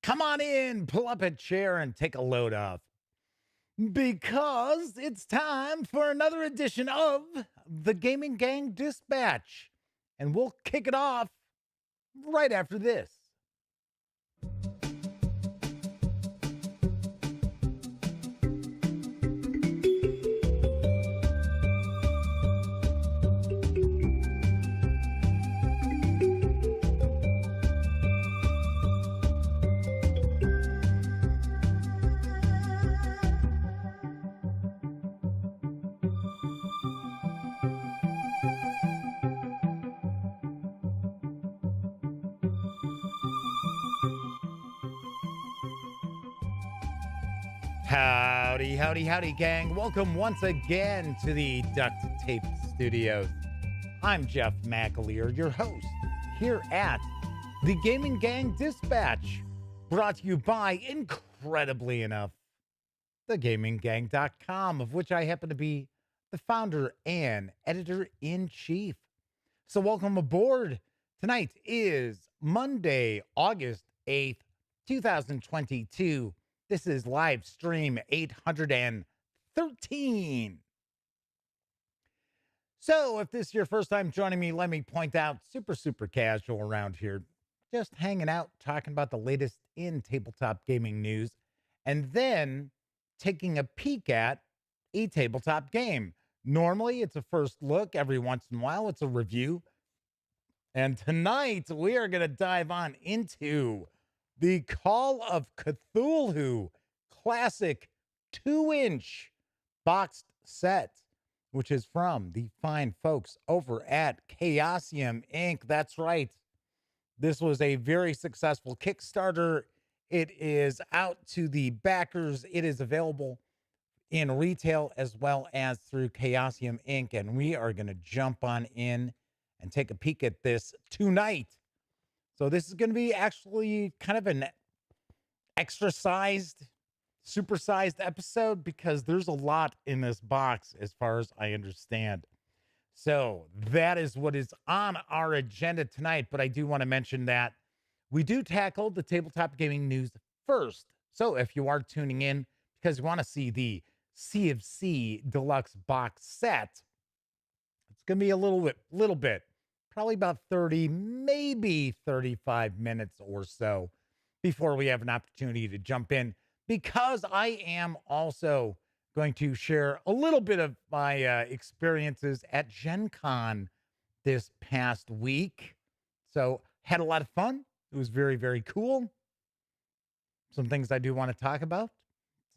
Come on in, pull up a chair, and take a load off. Because it's time for another edition of the Gaming Gang Dispatch. And we'll kick it off right after this. Howdy, howdy, howdy, gang. Welcome once again to the Duct Tape Studios. I'm Jeff McAleer, your host, here at the Gaming Gang Dispatch, brought to you by, incredibly enough, thegaminggang.com, of which I happen to be the founder and editor-in-chief. So welcome aboard. Tonight is Monday, August 8th, 2022. This is live stream 813. So if this is your first time joining me, let me point out, super casual around here. Just hanging out, talking about the latest in tabletop gaming news, and then taking a peek at a tabletop game. Normally, it's a first look. Every once in a while, it's a review. And tonight, we are going to dive on into the Call of Cthulhu Classic 2-inch boxed set, which is from the fine folks over at Chaosium Inc. That's right. This was a very successful Kickstarter. It is out to the backers. It is available in retail as well as through Chaosium Inc. And we are going to jump on in and take a peek at this tonight. So this is going to be actually kind of an extra-sized, supersized episode because there's a lot in this box as far as I understand. So that is what is on our agenda tonight. But I do want to mention that we do tackle the tabletop gaming news first. So if you are tuning in because you want to see the CofC Deluxe Box Set, it's going to be a little bit, probably about 30, maybe 35 minutes or so before we have an opportunity to jump in, because I am also going to share a little bit of my experiences at Gen Con this past week. So had a lot of fun. It was very cool. Some things I do want to talk about.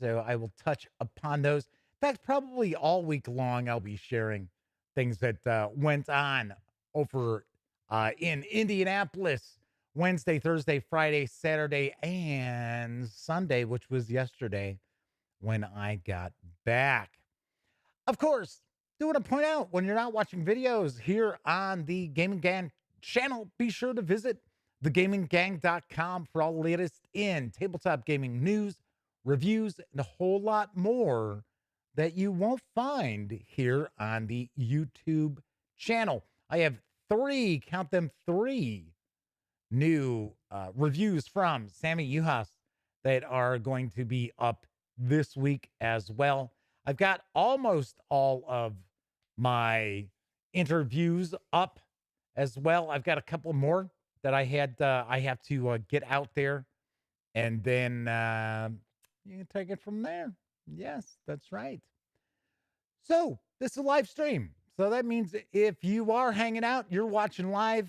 So I will touch upon those. In fact, probably all week long, I'll be sharing things that went on over in Indianapolis, Wednesday, Thursday, Friday, Saturday, and Sunday, which was yesterday when I got back. Of course, do want to point out, when you're not watching videos here on the Gaming Gang channel, be sure to visit thegaminggang.com for all the latest in tabletop gaming news, reviews, and a whole lot more that you won't find here on the YouTube channel. I have count them three new reviews from Sammy Uhas that are going to be up this week as well. I've got almost all of my interviews up as well. I've got a couple more that I have to get out there, and then you can take it from there. Yes, that's right. So this is a live stream. So that means if you are hanging out, you're watching live,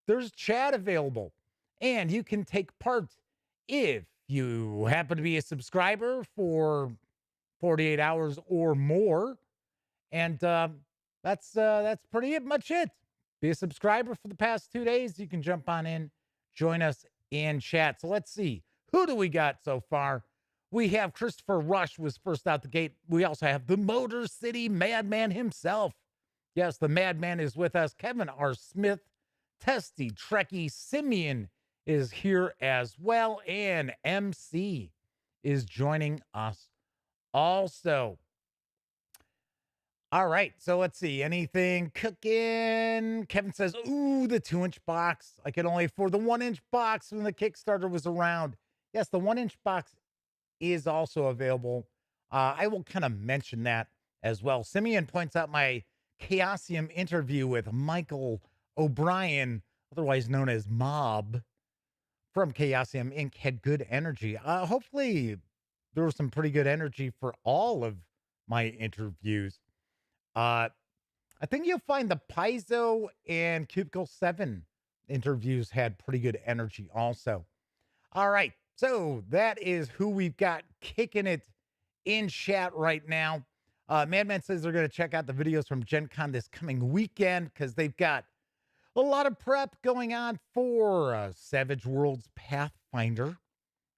there's chat available. And you can take part if you happen to be a subscriber for 48 hours or more. And that's pretty much it. Be a subscriber for the past 2 days. You can jump on in, join us in chat. So let's see. Who do we got so far? We have Christopher Rush was first out the gate. We also have the Motor City Madman himself. Yes, the Madman is with us. Kevin R. Smith, Testy Trekkie Simeon is here as well. And MC is joining us also. All right, so let's see. Anything cooking? Kevin says, ooh, the 2-inch box. I could only afford the 1-inch box when the Kickstarter was around. Yes, the 1-inch box is also available. I will kind of mention that as well. Simeon points out my Chaosium interview with Michael O'Brien, otherwise known as Mob, from Chaosium Inc. had good energy. Hopefully, there was some pretty good energy for all of my interviews. Uh, I think you'll find the Paizo and Cubicle 7 interviews had pretty good energy also. All right. So that is who we've got kicking it in chat right now. Madman says they're going to check out the videos from Gen Con this coming weekend because they've got a lot of prep going on for Savage Worlds Pathfinder,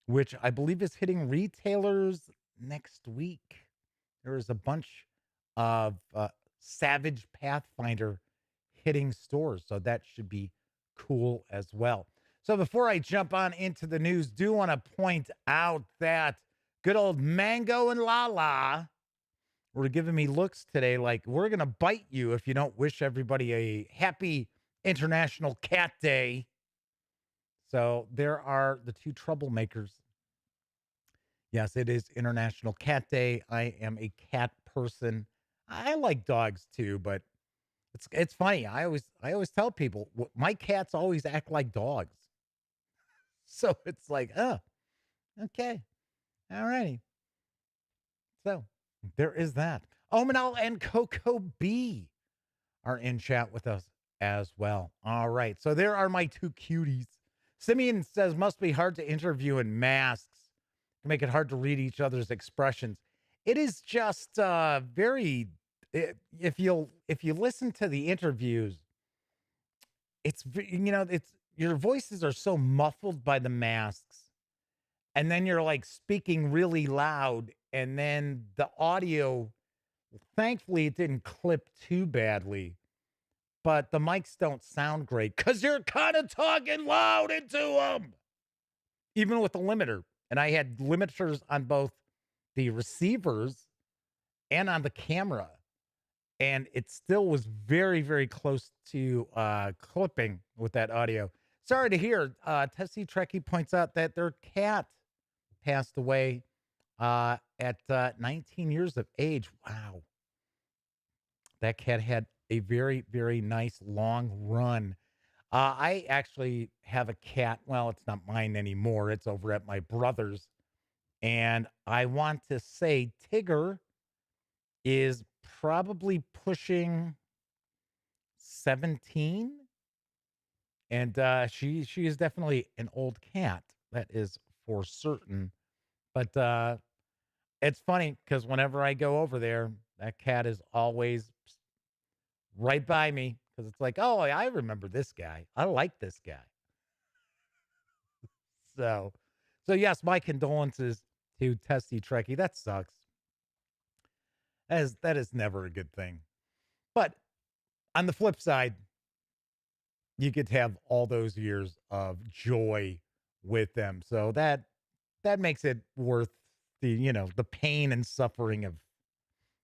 which I believe is hitting retailers next week. There is a bunch of Savage Pathfinder hitting stores, so that should be cool as well. So before I jump on into the news, do want to point out that good old Mango and Lala were giving me looks today like, we're going to bite you if you don't wish everybody a happy International Cat Day. So there are the two troublemakers. Yes, it is International Cat Day. I am a cat person. I like dogs too, but it's funny. I always tell people my cats always act like dogs. So it's like, oh, okay. All righty. So there is that. Omanal and Coco B are in chat with us as well. All right. So there are my two cuties. Simeon says must be hard to interview in masks to make it hard to read each other's expressions. It is just if you listen to the interviews, it's your voices are so muffled by the masks, and then you're like speaking really loud, and then the audio, thankfully it didn't clip too badly, but the mics don't sound great because you're kind of talking loud into them, even with the limiter. And I had limiters on both the receivers and on the camera, and it still was very, very close to clipping with that audio. Sorry to hear. Tessie Trekkie points out that their cat passed away at 19 years of age. Wow. That cat had a very, very nice long run. I actually have a cat. Well, it's not mine anymore. It's over at my brother's. And I want to say Tigger is probably pushing 17. And she is definitely an old cat. That is for certain. But it's funny because whenever I go over there, that cat is always right by me because it's like, oh, I remember this guy. I like this guy. So, so yes, my condolences to Testy Trekkie. That sucks. That is never a good thing. But on the flip side, you could have all those years of joy with them. So that makes it worth the pain and suffering of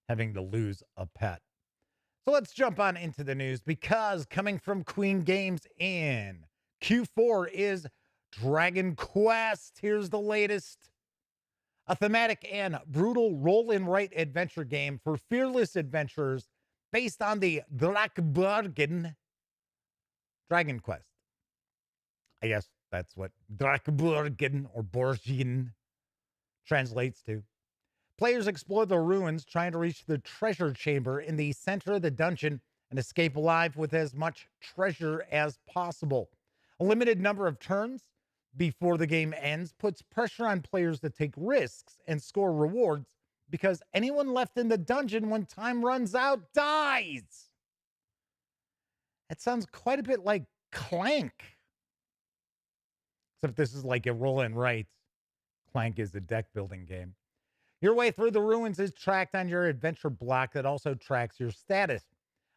having to lose a pet. So let's jump on into the news because coming from Queen Games in Q4 is Dragon Quest. Here's the latest. A thematic and brutal roll-and-write adventure game for fearless adventurers based on the Dragon Quest. I guess that's what Drakenborgen or Borgin translates to. Players explore the ruins, trying to reach the treasure chamber in the center of the dungeon and escape alive with as much treasure as possible. A limited number of turns before the game ends puts pressure on players to take risks and score rewards because anyone left in the dungeon when time runs out dies. That sounds quite a bit like Clank. Except this is like a roll and write. Clank is a deck building game. Your way through the ruins is tracked on your adventure block that also tracks your status.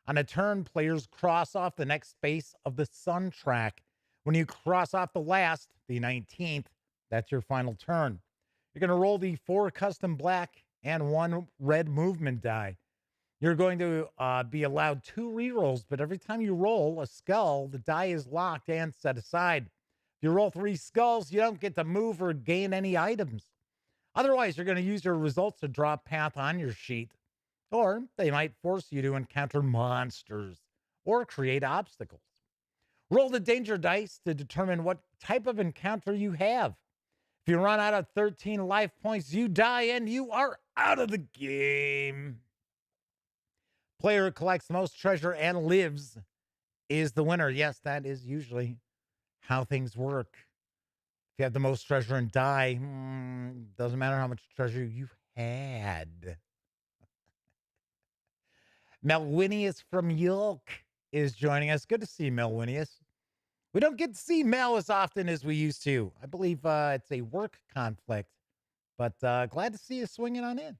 On a turn, players cross off the next space of the sun track. When you cross off the last, the 19th, that's your final turn. You're going to roll the 4 custom black and 1 red movement die. You're going to be allowed 2 rerolls, but every time you roll a skull, the die is locked and set aside. If you roll 3 skulls, you don't get to move or gain any items. Otherwise, you're going to use your results to draw a path on your sheet, or they might force you to encounter monsters or create obstacles. Roll the danger dice to determine what type of encounter you have. If you run out of 13 life points, you die and you are out of the game. Player who collects the most treasure and lives is the winner. Yes, that is usually how things work. If you have the most treasure and die, doesn't matter how much treasure you've had. Melwinius from York is joining us. Good to see you, Melwinius. We don't get to see Mel as often as we used to. I believe it's a work conflict, but glad to see you swinging on in.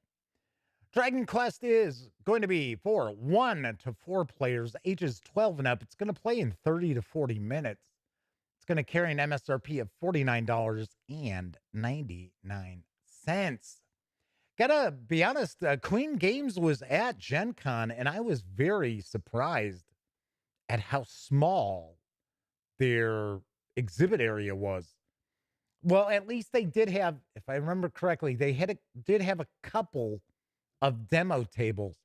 Dragon Quest is going to be for 1 to 4 players, ages 12 and up. It's going to play in 30 to 40 minutes. It's going to carry an MSRP of $49.99. Gotta be honest, Queen Games was at Gen Con, and I was very surprised at how small their exhibit area was. Well, at least they did have, if I remember correctly, did have a couple of demo tables.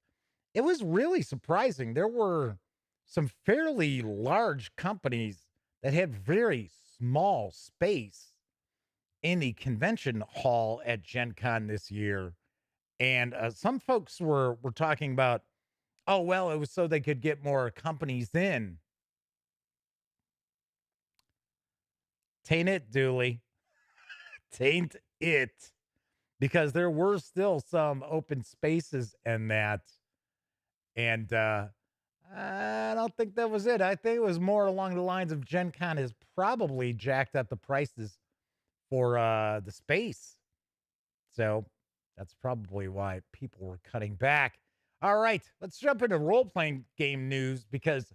It was really surprising. There were some fairly large companies that had very small space in the convention hall at Gen Con this year. And some folks were talking about, oh, well, it was so they could get more companies in. Taint it, Dooley. Taint it. Because there were still some open spaces and that. And I don't think that was it. I think it was more along the lines of Gen Con has probably jacked up the prices for the space. So that's probably why people were cutting back. All right, let's jump into role-playing game news because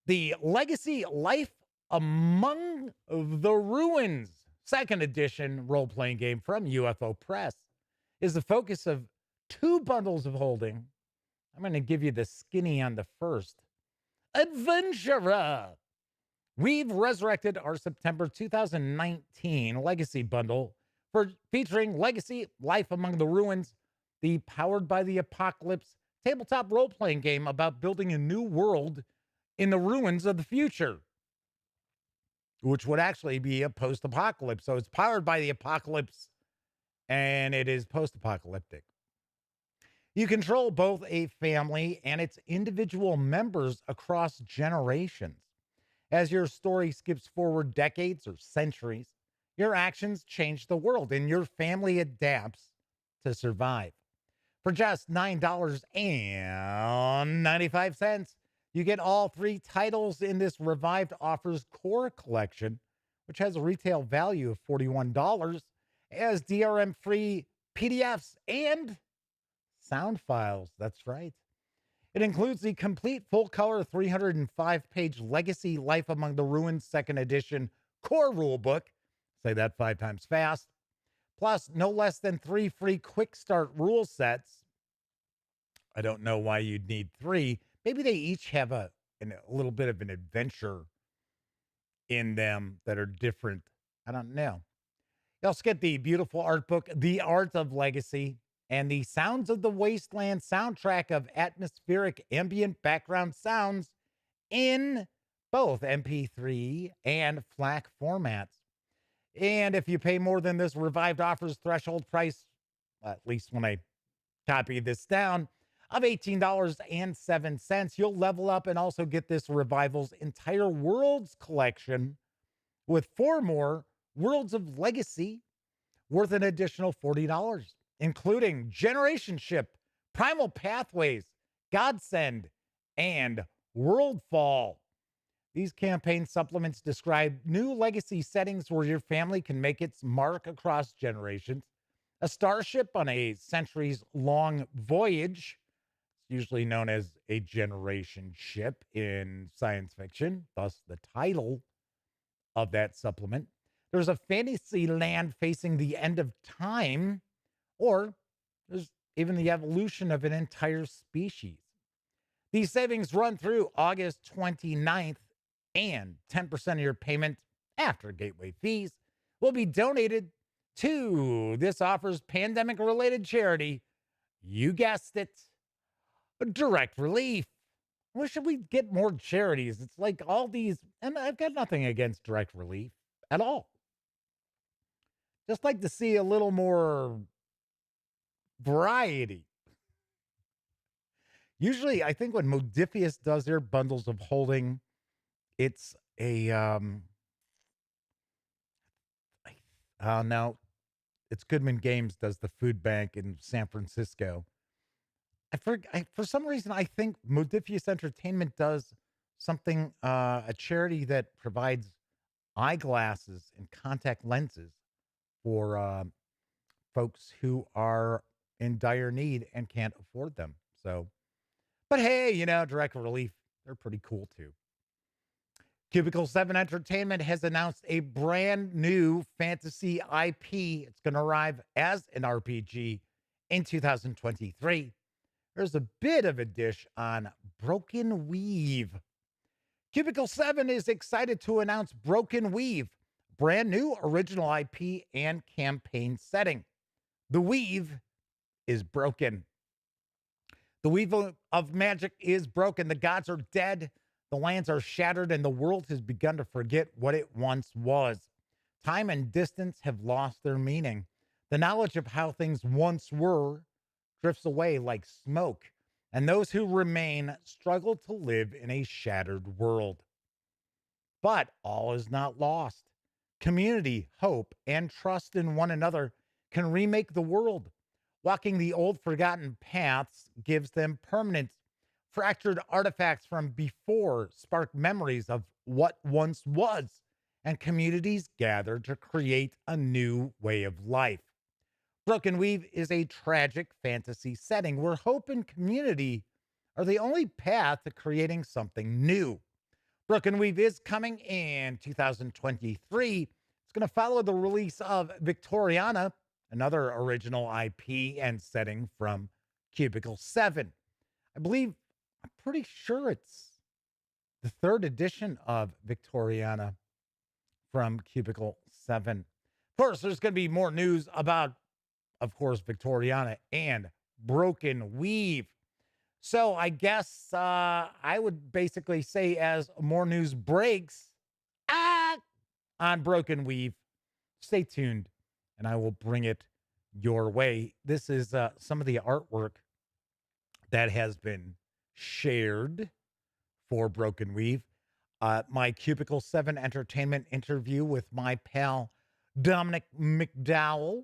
the Legacy Life Among the Ruins second edition role-playing game from UFO Press is the focus of 2 bundles of holding. I'm going to give you the skinny on the first. Adventurer! We've resurrected our September 2019 Legacy bundle for featuring Legacy Life Among the Ruins, the Powered by the Apocalypse tabletop role-playing game about building a new world in the ruins of the future, which would actually be a post-apocalypse. So it's powered by the apocalypse, and it is post-apocalyptic. You control both a family and its individual members across generations. As your story skips forward decades or centuries, your actions change the world, and your family adapts to survive. For just $9.95, you get all 3 titles in this Revived Offers Core Collection, which has a retail value of $41, as DRM-free PDFs and sound files. That's right. It includes the complete full-color 305-page Legacy Life Among the Ruins second edition core rulebook. Say that 5 times fast. Plus, no less than 3 free quick start rule sets. I don't know why you'd need 3. Maybe they each have a little bit of an adventure in them that are different. I don't know. You also get the beautiful art book, The Art of Legacy, and the Sounds of the Wasteland soundtrack of atmospheric ambient background sounds in both MP3 and FLAC formats. And if you pay more than this Revived Offers threshold price, at least when I copy this down, of $18.07, you'll level up and also get this Revival's entire Worlds collection with 4 more Worlds of Legacy worth an additional $40, including Generation Ship, Primal Pathways, Godsend, and Worldfall. These campaign supplements describe new legacy settings where your family can make its mark across generations, a starship on a centuries-long voyage, usually known as a generation ship in science fiction, thus the title of that supplement. There's a fantasy land facing the end of time, or there's even the evolution of an entire species. These savings run through August 29th, and 10% of your payment after gateway fees will be donated to this offers pandemic-related charity. You guessed it, Direct Relief. Wish we get more charities. It's like all these, and I've got nothing against Direct Relief at all. Just like to see a little more variety. Usually, I think when Modifius does their bundles of holding, it's a no, it's Goodman Games does the food bank in San Francisco. For some reason I think Modifius Entertainment does something, a charity that provides eyeglasses and contact lenses for folks who are in dire need and can't afford them. So, but hey, Direct Relief, they're pretty cool too. Cubicle 7 Entertainment has announced a brand new fantasy IP. It's going to arrive as an RPG in 2023. There's a bit of a dish on Broken Weave. Cubicle 7 is excited to announce Broken Weave, brand new original IP and campaign setting. The weave is broken. The weave of magic is broken. The gods are dead. The lands are shattered, and the world has begun to forget what it once was. Time and distance have lost their meaning. The knowledge of how things once were drifts away like smoke, and those who remain struggle to live in a shattered world. But all is not lost. Community, hope, and trust in one another can remake the world. Walking the old forgotten paths gives them permanence. Fractured artifacts from before spark memories of what once was, and communities gather to create a new way of life. Broken Weave is a tragic fantasy setting where hope and community are the only path to creating something new. Broken Weave is coming in 2023. It's going to follow the release of Victoriana, another original IP and setting from Cubicle 7. I'm pretty sure it's the third edition of Victoriana from Cubicle 7. Of course, there's going to be more news about, of course, Victoriana and Broken Weave. So I guess I would basically say as more news breaks on Broken Weave, stay tuned and I will bring it your way. This is some of the artwork that has been shared for Broken Weave. My Cubicle 7 Entertainment interview with my pal Dominic McDowell.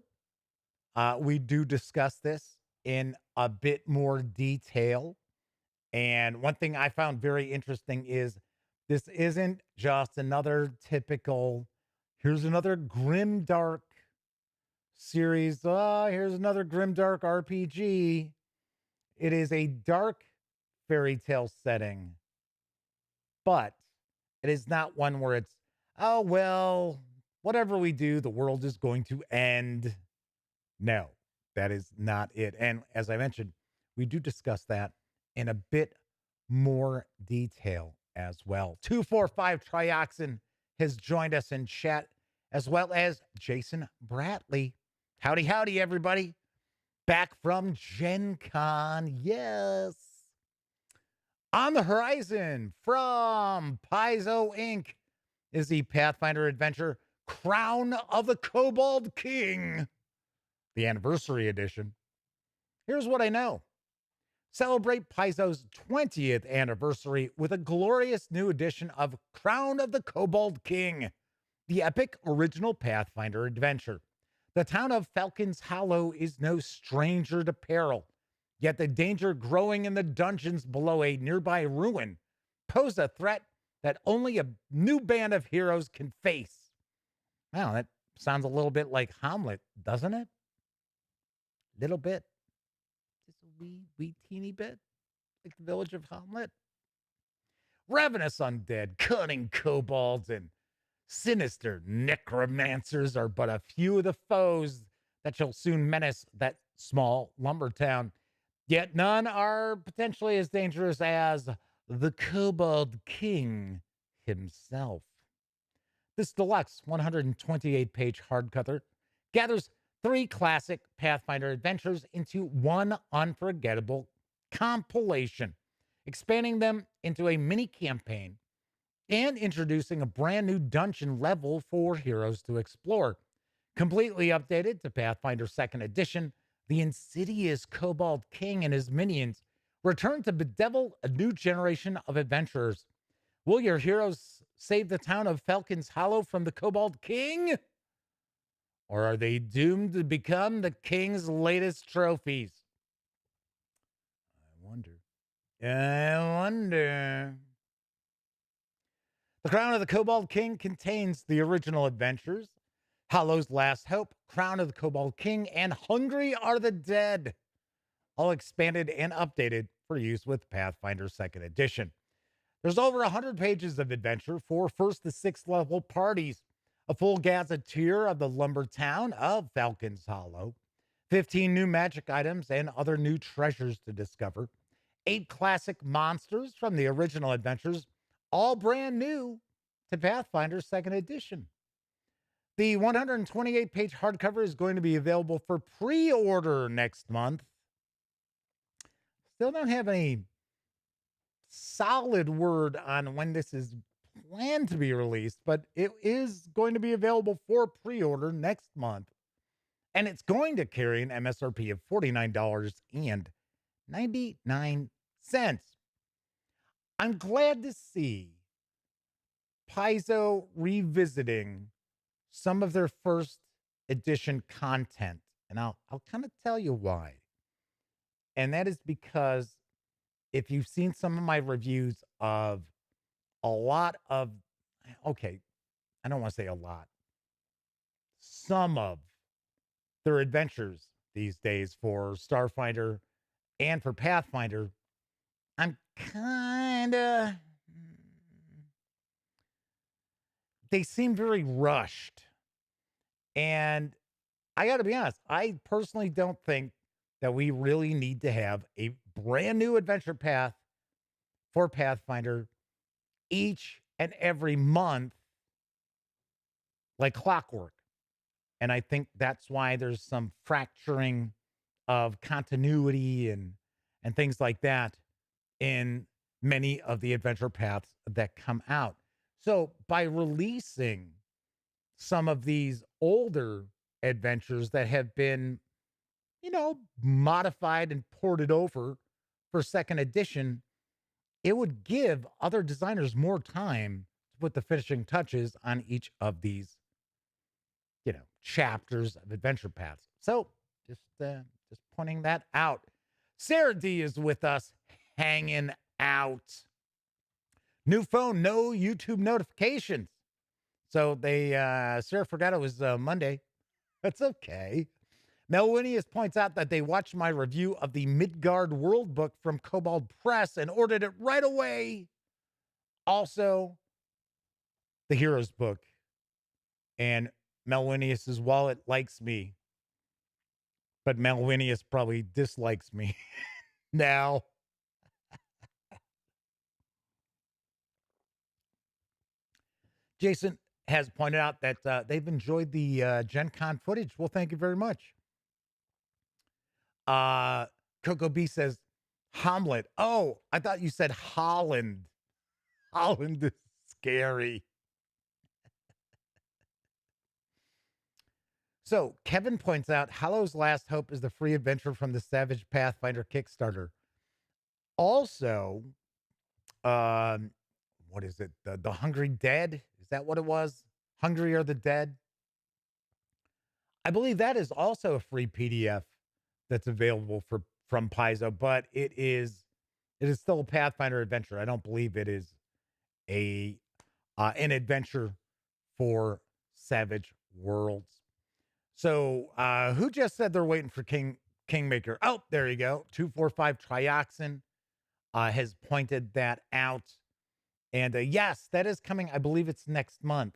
We do discuss this in a bit more detail. And one thing I found very interesting is this isn't just another typical, here's another grimdark series. Here's another grimdark RPG. It is a dark fairy tale setting, but it is not one where it's, oh, well, whatever we do, the world is going to end. No, that is not it. And as I mentioned, we do discuss that in a bit more detail as well. 245 Trioxin has joined us in chat, as well as Jason Bratley. Howdy, howdy, everybody. Back from Gen Con. Yes. On the horizon from Paizo Inc. is the Pathfinder adventure Crown of the Kobold King, the anniversary edition. Here's what I know. Celebrate Paizo's 20th anniversary with a glorious new edition of Crown of the Kobold King, the epic original Pathfinder adventure. The town of Falcon's Hollow is no stranger to peril, yet the danger growing in the dungeons below a nearby ruin pose a threat that only a new band of heroes can face. Wow, that sounds a little bit like Hamlet, doesn't it? Little bit. Just a wee teeny bit. Like the village of Hamlet. Ravenous undead, cunning kobolds, and sinister necromancers are but a few of the foes that shall soon menace that small lumber town. Yet none are potentially as dangerous as the Kobold King himself. This deluxe 128-page hardcover gathers 3 classic Pathfinder adventures into one unforgettable compilation, expanding them into a mini campaign and introducing a brand new dungeon level for heroes to explore. Completely updated to Pathfinder 2nd Edition, the insidious Kobold King and his minions return to bedevil a new generation of adventurers. Will your heroes save the town of Falcon's Hollow from the Kobold King? Or are they doomed to become the king's latest trophies? I wonder. I wonder. The Crown of the Kobold King contains the original adventures, Hollow's Last Hope, Crown of the Kobold King, and Hungry Are the Dead, all expanded and updated for use with Pathfinder 2nd Edition. There's over 100 pages of adventure for 1st to 6th level parties, a full gazetteer of the lumber town of Falcon's Hollow, 15 new magic items and other new treasures to discover, 8 classic monsters from the original adventures, all brand new to Pathfinder 2nd Edition. The 128-page hardcover is going to be available for pre-order next month. Still don't have any solid word on when this is planned to be released, but it is going to be available for pre-order next month. And it's going to carry an MSRP of $49.99. I'm glad to see Paizo revisiting some of their first edition content. And I'll kind of tell you why. And that is because if you've seen some of my reviews of a lot of, okay, I don't want to say a lot, some of their adventures these days for Starfinder and for Pathfinder, I'm kind of, they seem very rushed. And I got to be honest, I personally don't think that we really need to have a brand new adventure path for Pathfinder each and every month like clockwork. And I think that's why there's some fracturing of continuity and things like that in many of the adventure paths that come out. So by releasing some of these older adventures that have been, modified and ported over for 2nd edition, it would give other designers more time to put the finishing touches on each of these, chapters of adventure paths. So just pointing that out. Sarah D is with us, hanging out. New phone, no YouTube notifications. So Sarah forgot it was Monday. That's okay. Melwinius points out that they watched my review of the Midgard World Book from Kobold Press and ordered it right away. Also, the Heroes book. And Melwinius's wallet likes me. But Melwinius probably dislikes me now. Jason has pointed out that they've enjoyed the Gen Con footage. Well, thank you very much. Coco B says Hamlet. Oh, I thought you said Holland. Holland is scary. So Kevin points out Hollow's Last Hope is the free adventure from the Savage Pathfinder Kickstarter. Also, what is it? The Hungry Dead? Is that what it was? Hungry Are the Dead? I believe that is also a free PDF that's available from Paizo, but it is still a Pathfinder adventure. I don't believe it is an adventure for Savage Worlds. So who just said they're waiting for Kingmaker? Oh, there you go. 245 Trioxin has pointed that out. And yes, that is coming. I believe it's next month.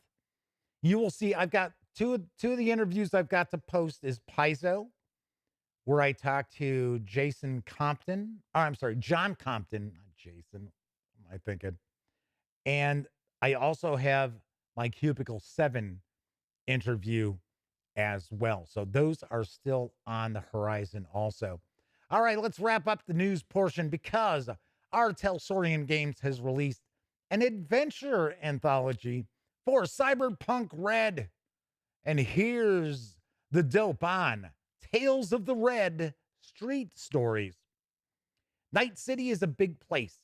You will see. I've got two of the interviews I've got to post is Paizo, where I talked to Jason Compton. Oh, I'm sorry, John Compton. Not Jason. What am I thinking? And I also have my Cubicle 7 interview as well. So those are still on the horizon also. All right, let's wrap up the news portion because our Talsorian Games has released an adventure anthology for Cyberpunk Red. And here's the dope on Tales of the Red Street Stories. Night City is a big place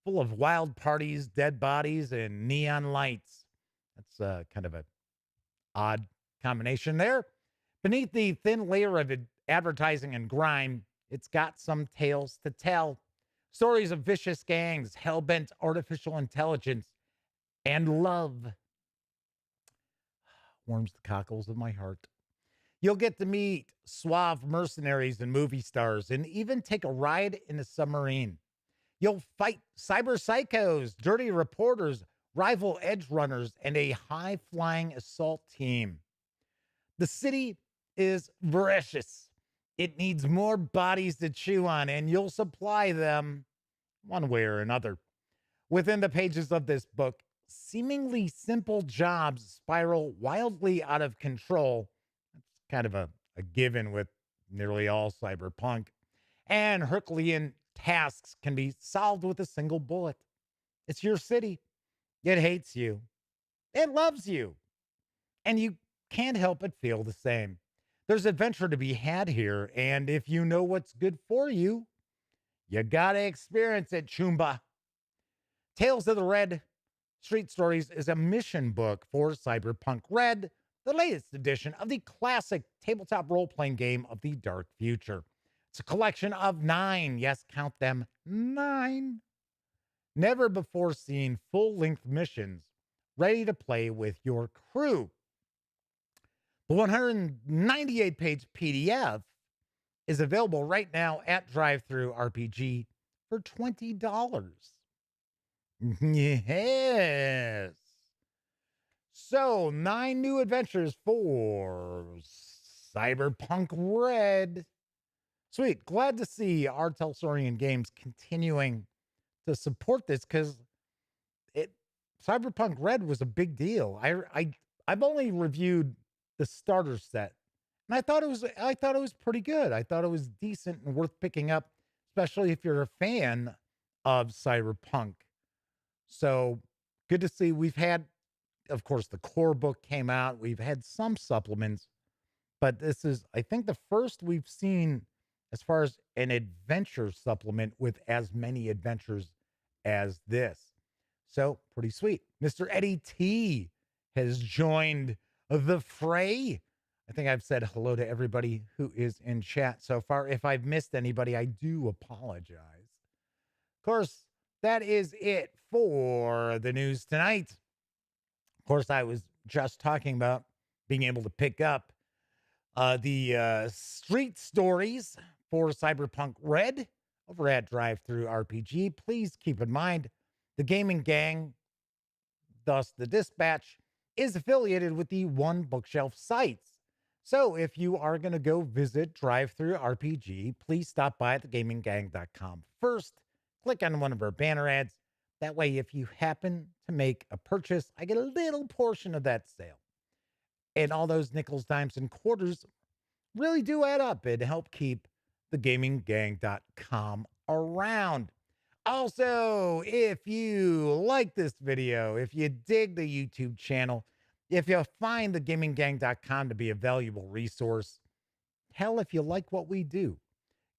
full of wild parties, dead bodies, and neon lights. That's kind of an odd combination there. Beneath the thin layer of advertising and grime, it's got some tales to tell. Stories of vicious gangs, hell-bent artificial intelligence, and love. Warms the cockles of my heart. You'll get to meet suave mercenaries and movie stars and even take a ride in a submarine. You'll fight cyber psychos, dirty reporters, rival edge runners, and a high-flying assault team. The city is voracious. It needs more bodies to chew on, and you'll supply them one way or another. Within the pages of this book, seemingly simple jobs spiral wildly out of control. That's kind of a given with nearly all cyberpunk. And Herculean tasks can be solved with a single bullet. It's your city. It hates you. It loves you. And you can't help but feel the same. There's adventure to be had here, and if you know what's good for you, you gotta experience it, Chumba. Tales of the Red Street Stories is a mission book for Cyberpunk Red, the latest edition of the classic tabletop role-playing game of the dark future. It's a collection of 9, yes, count them, 9, never before seen full-length missions ready to play with your crew. The 198-page PDF is available right now at Drive-Thru RPG for $20. Yes. So, 9 new adventures for Cyberpunk Red. Sweet. Glad to see our Talsorian Games continuing to support this because Cyberpunk Red was a big deal. I've only reviewed the starter set, and I thought it was pretty good. I thought it was decent and worth picking up, especially if you're a fan of Cyberpunk. So good to see. We've had, of course, the core book came out. We've had some supplements, but this is, I think, the first we've seen as far as an adventure supplement with as many adventures as this. So pretty sweet. Mr. Eddie T has joined the fray. I think I've said hello to everybody who is in chat so far. If I've missed anybody, I do apologize. Of course, that is it for the news tonight. Of course, I was just talking about being able to pick up the street stories for Cyberpunk Red over at Drive-Thru RPG. Please keep in mind the gaming gang, thus the Dispatch, is affiliated with the One Bookshelf sites. So if you are going to go visit Drive-Thru RPG, please stop by at thegaminggang.com first. Click on one of our banner ads. That way, if you happen to make a purchase, I get a little portion of that sale. And all those nickels, dimes, and quarters really do add up and help keep thegaminggang.com around. Also, if you like this video, if you dig the YouTube channel, if you find thegaminggang.com to be a valuable resource, hell, if you like what we do, you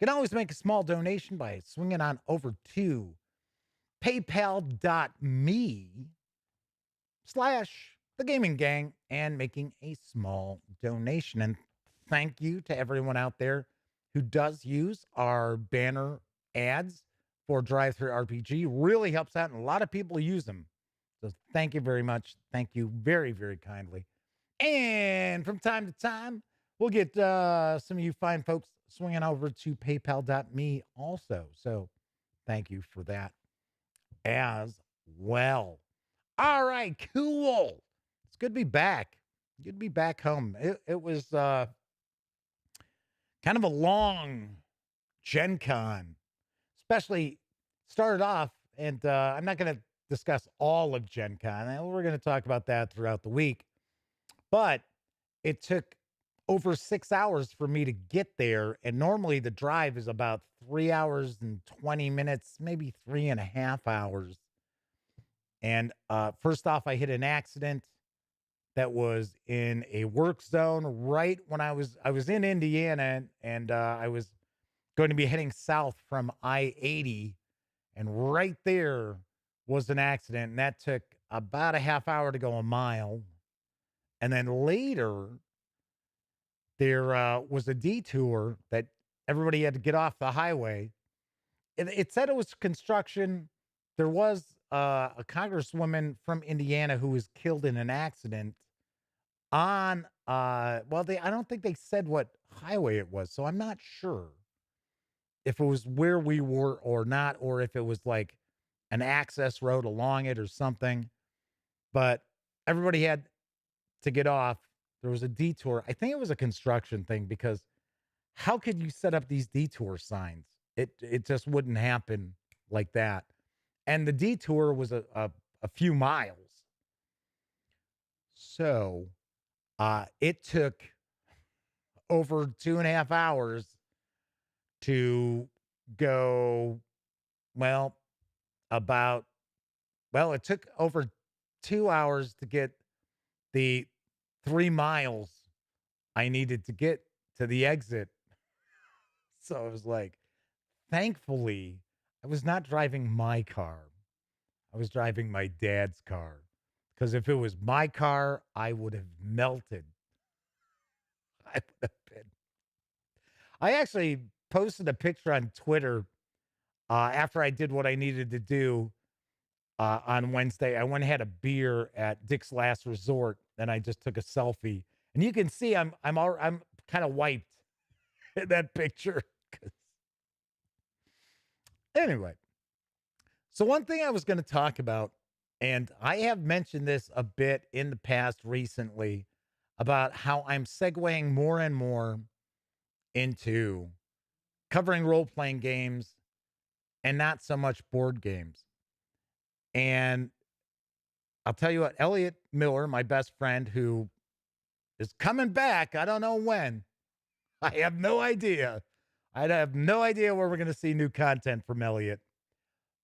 can always make a small donation by swinging on over to paypal.me/thegaminggang and making a small donation. And thank you to everyone out there who does use our banner ads for Drive-Thru RPG. Really helps out, and a lot of people use them. So thank you very much. Thank you very, very kindly. And from time to time, we'll get some of you fine folks swinging over to paypal.me also. So thank you for that as well. All right, cool. It's good to be back. Good to be back home. It was kind of a long Gen Con, especially started off, and I'm not going to discuss all of Gen Con, and we're going to talk about that throughout the week. But it took over 6 hours for me to get there. And normally the drive is about 3 hours and 20 minutes, maybe 3.5 hours. And first off, I hit an accident that was in a work zone right when I was in Indiana, and I was going to be heading south from I-80, and right there was an accident, and that took about a half hour to go a mile. And then later, there was a detour that everybody had to get off the highway. It said it was construction. There was a congresswoman from Indiana who was killed in an accident on, well, I don't think they said what highway it was, so I'm not sure if it was where we were or not, or if it was like an access road along it or something. But everybody had to get off. There was a detour. I think it was a construction thing, because how could you set up these detour signs? It just wouldn't happen like that. And the detour was a few miles. So it took over 2.5 hours to go, well, it took over 2 hours to get the 3 miles I needed to get to the exit. So it was like, thankfully, I was not driving my car. I was driving my dad's car. Because if it was my car, I would have melted. I would have been. I actually posted a picture on Twitter after I did what I needed to do on Wednesday. I went and had a beer at Dick's Last Resort, and I just took a selfie. And you can see I'm kind of wiped in that picture. Anyway, so one thing I was going to talk about, and I have mentioned this a bit in the past recently, about how I'm segueing more and more into covering role-playing games and not so much board games. And I'll tell you what, Elliot Miller, my best friend, who is coming back, I don't know when. I have no idea. I have no idea where we're going to see new content from Elliot.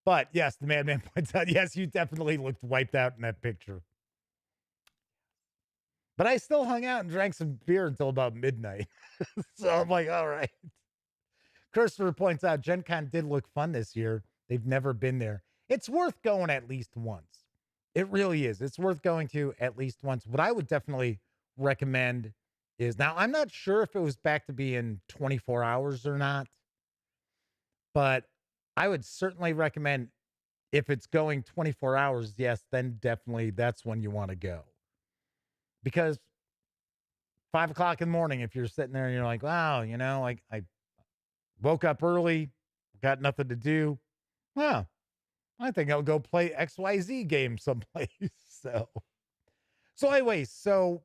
But yes, the Madman points out, yes, you definitely looked wiped out in that picture. But I still hung out and drank some beer until about midnight. So I'm like, all right. Christopher points out, Gen Con did look fun this year. They've never been there. It's worth going at least once. It really is. It's worth going to at least once. What I would definitely recommend is, now I'm not sure if it was back to being 24 hours or not, but I would certainly recommend, if it's going 24 hours, yes, then definitely that's when you want to go. Because 5 o'clock in the morning, if you're sitting there and you're like, wow, I woke up early, got nothing to do. Well, I think I'll go play XYZ game someplace. So anyway, so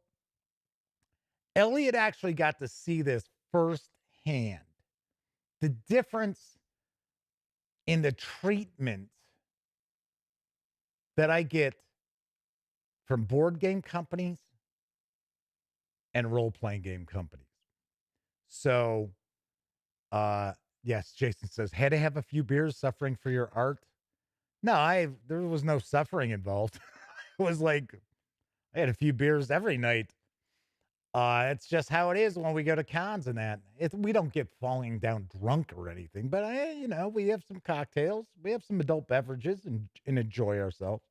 Elliot actually got to see this firsthand. The difference in the treatment that I get from board game companies and role-playing game companies. So, yes, Jason says, had to have a few beers suffering for your art. No, there was no suffering involved. It was like, I had a few beers every night. It's just how it is when we go to cons and that. We don't get falling down drunk or anything, but we have some cocktails, we have some adult beverages, and enjoy ourselves.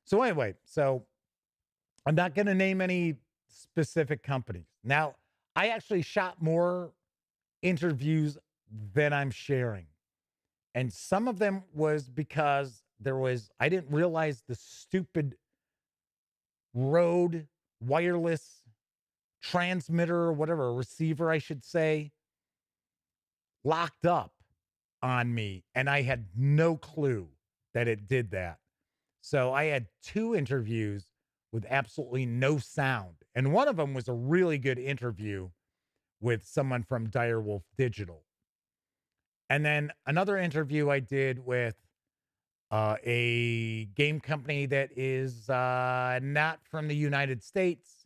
So anyway, I'm not going to name any specific companies. Now, I actually shot more interviews than I'm sharing. And some of them was because I didn't realize the stupid Rode wireless transmitter, or whatever, receiver, I should say, locked up on me. And I had no clue that it did that. So I had 2 interviews with absolutely no sound. And one of them was a really good interview with someone from Direwolf Digital. And then another interview I did with a game company that is not from the United States,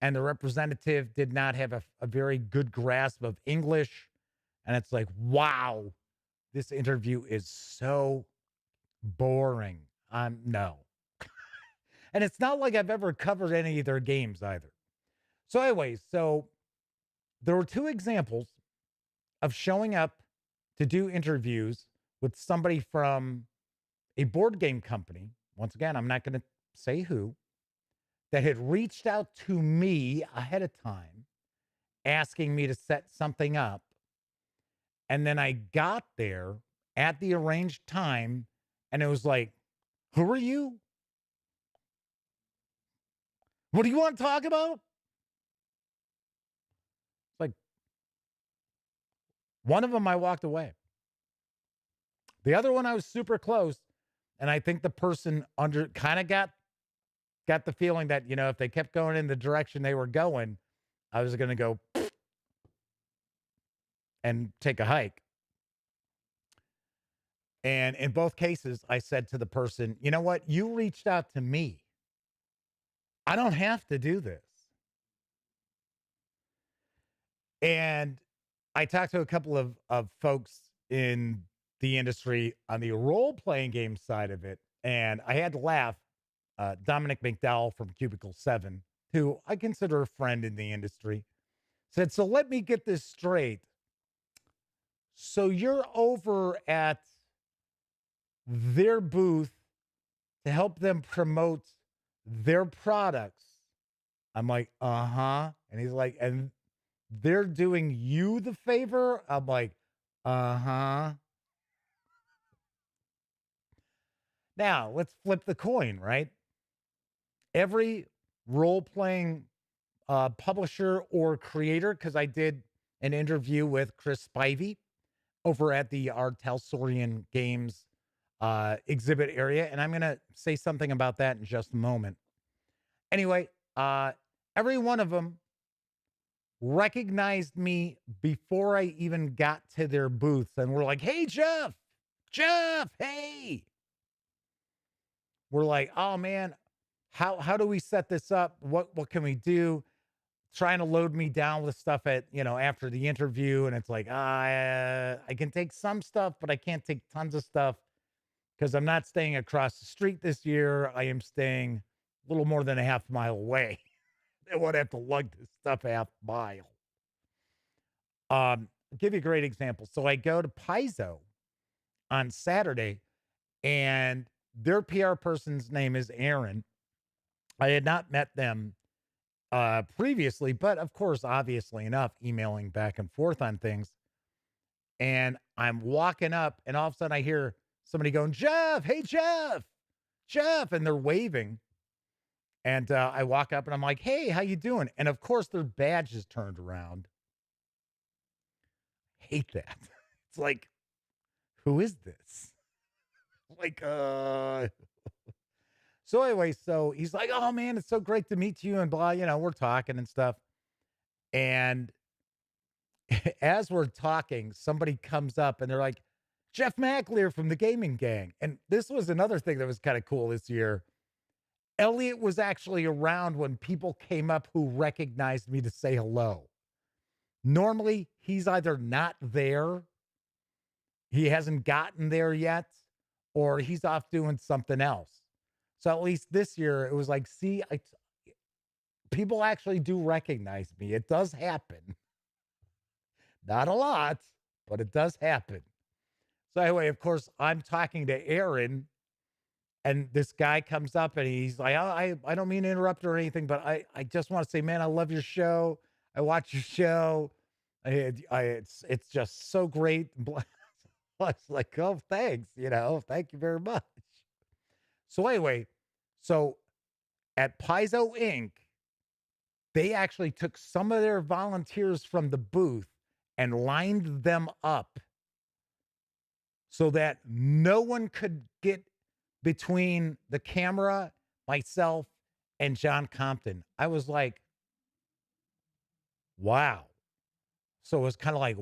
and the representative did not have a very good grasp of English. And it's like, wow, this interview is so boring. No. And it's not like I've ever covered any of their games either. So, anyways, so there were two examples of showing up to do interviews with somebody from a board game company. Once again, I'm not going to say who, that had reached out to me ahead of time asking me to set something up. And then I got there at the arranged time and it was like, who are you? What do you want to talk about? Like, one of them, I walked away. The other one, I was super close. And I think the person under kind of got the feeling that, you know, if they kept going in the direction they were going, I was going to go and take a hike. And in both cases, I said to the person, you know what? You reached out to me. I don't have to do this. And I talked to a couple of folks in the industry on the role playing game side of it. And I had to laugh. Dominic McDowell from Cubicle 7, who I consider a friend in the industry, said, so let me get this straight. So you're over at their booth to help them promote their products. I'm like, uh-huh. And he's like, and they're doing you the favor? I'm like, uh-huh. Now, let's flip the coin, right? Every role-playing publisher or creator, because I did an interview with Chris Spivey over at the our Talsorian Games exhibit area, and I'm going to say something about that in just a moment. Anyway, every one of them recognized me before I even got to their booths, and were like, "Hey, Jeff, hey." We're like, "Oh man, how do we set this up? What can we do?" Trying to load me down with stuff at, you know, after the interview. And it's like, I can take some stuff, but I can't take tons of stuff because I'm not staying across the street this year. I am staying a little more than a half mile away. I would have to lug this stuff a half mile. I'll give you a great example. So I go to Paizo on Saturday and their PR person's name is Aaron. I had not met them previously, but of course, obviously enough, emailing back and forth on things. And I'm walking up, and all of a sudden I hear somebody going, Jeff, hey, Jeff, and they're waving. And I walk up and I'm like, hey, how you doing? And of course, their badge is turned around. Hate that. It's like, who is this? Like, So anyway, so he's like, oh man, it's so great to meet you and blah, you know, we're talking and stuff. And as we're talking, somebody comes up and they're like, Jeff McAleer from the Gaming Gang. And this was another thing that was kind of cool this year. Elliot was actually around when people came up who recognized me to say hello. Normally, he's either not there, he hasn't gotten there yet, or he's off doing something else. So at least this year, it was like, see, people actually do recognize me. It does happen. Not a lot, but it does happen. So anyway, of course, I'm talking to Aaron, and this guy comes up and he's like, I don't mean to interrupt or anything, but I just want to say, man, I love your show. I watch your show. It's just so great. I was like, oh, thanks. You know, thank you very much. So anyway, so at Paizo Inc., they actually took some of their volunteers from the booth and lined them up so that no one could get between the camera, myself, and John Compton. I was like, wow. So it was kind of like,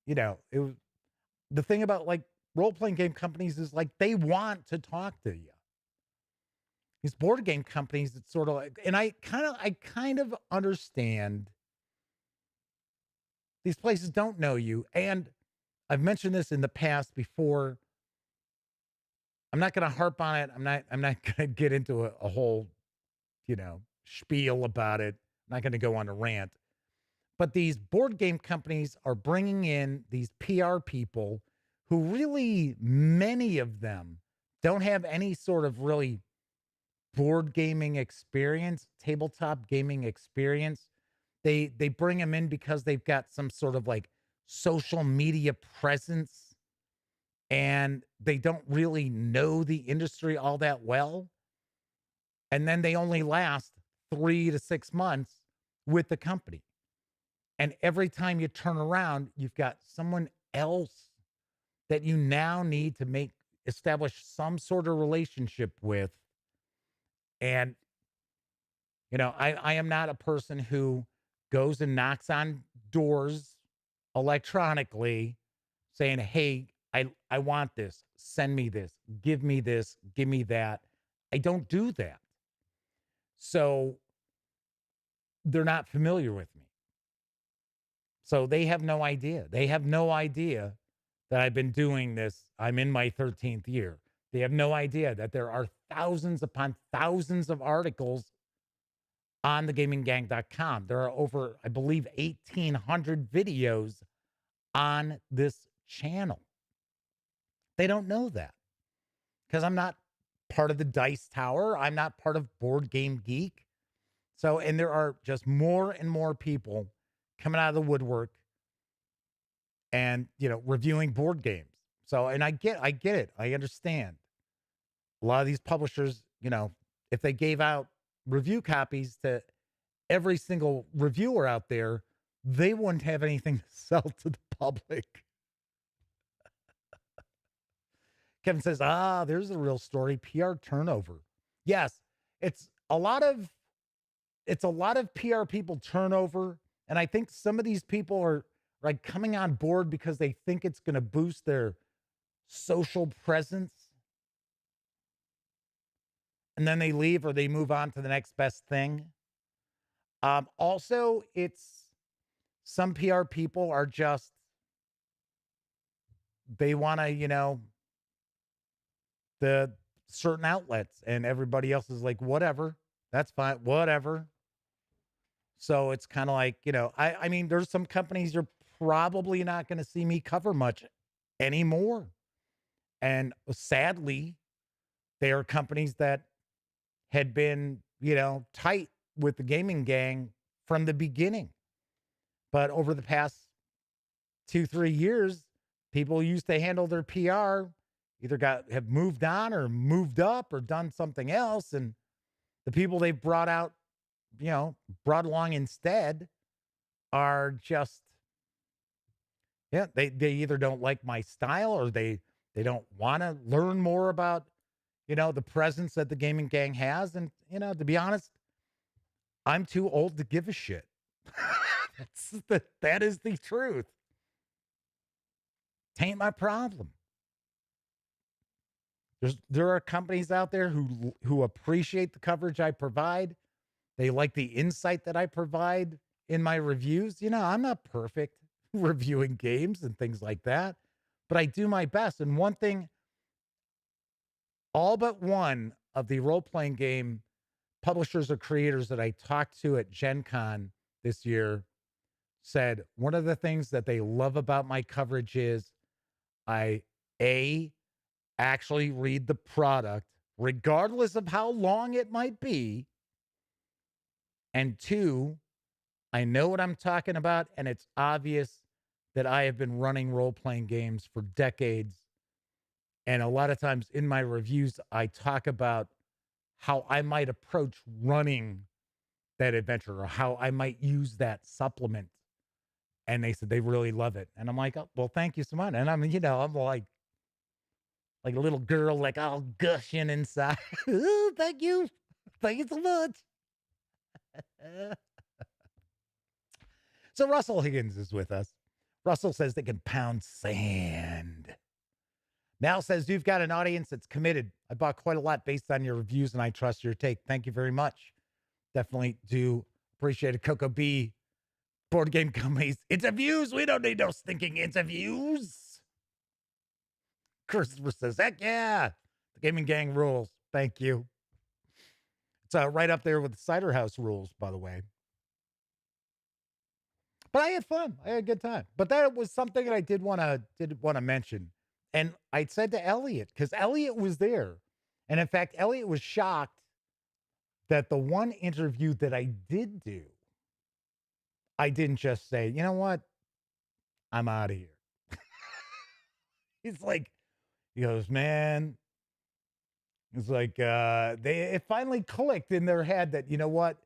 you know, it was the thing about like role-playing game companies is like they want to talk to you. These board game companies, it's sort of like, and I kind of understand these places don't know you. And I've mentioned this in the past before. I'm not going to harp on it. I'm not going to get into a whole, spiel about it. I'm not going to go on a rant. But these board game companies are bringing in these PR people who really, many of them don't have any sort of really board gaming experience, tabletop gaming experience. They bring them in because they've got some sort of like social media presence and they don't really know the industry all that well. And then they only last 3 to 6 months with the company. And every time you turn around, you've got someone else that you now need to establish some sort of relationship with. And, I am not a person who goes and knocks on doors electronically saying, hey, I want this, send me this, give me that. I don't do that. So they're not familiar with me. So they have no idea. They have no idea that I've been doing this. I'm in my 13th year. They have no idea that there are thousands upon thousands of articles on thegaminggang.com. There are over, I believe, 1,800 videos on this channel. They don't know that because I'm not part of the Dice Tower. I'm not part of Board Game Geek. So, and there are just more and more people coming out of the woodwork and, reviewing board games. So, and I get it. I understand. A lot of these publishers, if they gave out review copies to every single reviewer out there, they wouldn't have anything to sell to the public. Kevin says, there's a real story. PR turnover. Yes, it's a lot of PR people turnover. And I think some of these people are like coming on board because they think it's going to boost their social presence. And then they leave or they move on to the next best thing. Also, it's some PR people are just, they want to, the certain outlets and everybody else is like, whatever, that's fine, whatever. So it's kind of like, I mean, there's some companies you're probably not going to see me cover much anymore. And sadly, they are companies that had been, tight with the gaming gang from the beginning. But over the past 2-3 years, people used to handle their PR, either have moved on or moved up or done something else. And the people they've brought out, brought along instead are just, they either don't like my style or they don't want to learn more about, the presence that the gaming gang has. And, to be honest, I'm too old to give a shit. That is the truth. Tain't my problem. There are companies out there who appreciate the coverage I provide. They like the insight that I provide in my reviews. I'm not perfect reviewing games and things like that, but I do my best. And one thing, all but one of the role-playing game publishers or creators that I talked to at Gen Con this year said one of the things that they love about my coverage is I actually read the product, regardless of how long it might be. And 2, I know what I'm talking about, and it's obvious that I have been running role-playing games for decades. And a lot of times in my reviews, I talk about how I might approach running that adventure or how I might use that supplement. And they said they really love it. And I'm like, oh, well, thank you so much. And I mean, I'm like a little girl, like all gushing inside. Ooh, thank you. Thank you so much. So Russell Higgins is with us. Russell says they can pound sand. Mal says, you've got an audience that's committed. I bought quite a lot based on your reviews, and I trust your take. Thank you very much. Definitely do appreciate it. Coco B, Board Game Companies. Interviews? We don't need no stinking interviews. Christopher says, heck yeah. The gaming gang rules. Thank you. It's right up there with the Cider House rules, by the way. But I had fun. I had a good time. But that was something that I did want to mention. And I said to Elliot, because Elliot was there. And in fact, Elliot was shocked that the one interview that I did do, I didn't just say, you know what? I'm out of here. He's like, he goes, man. It's like it finally clicked in their head that, you know what?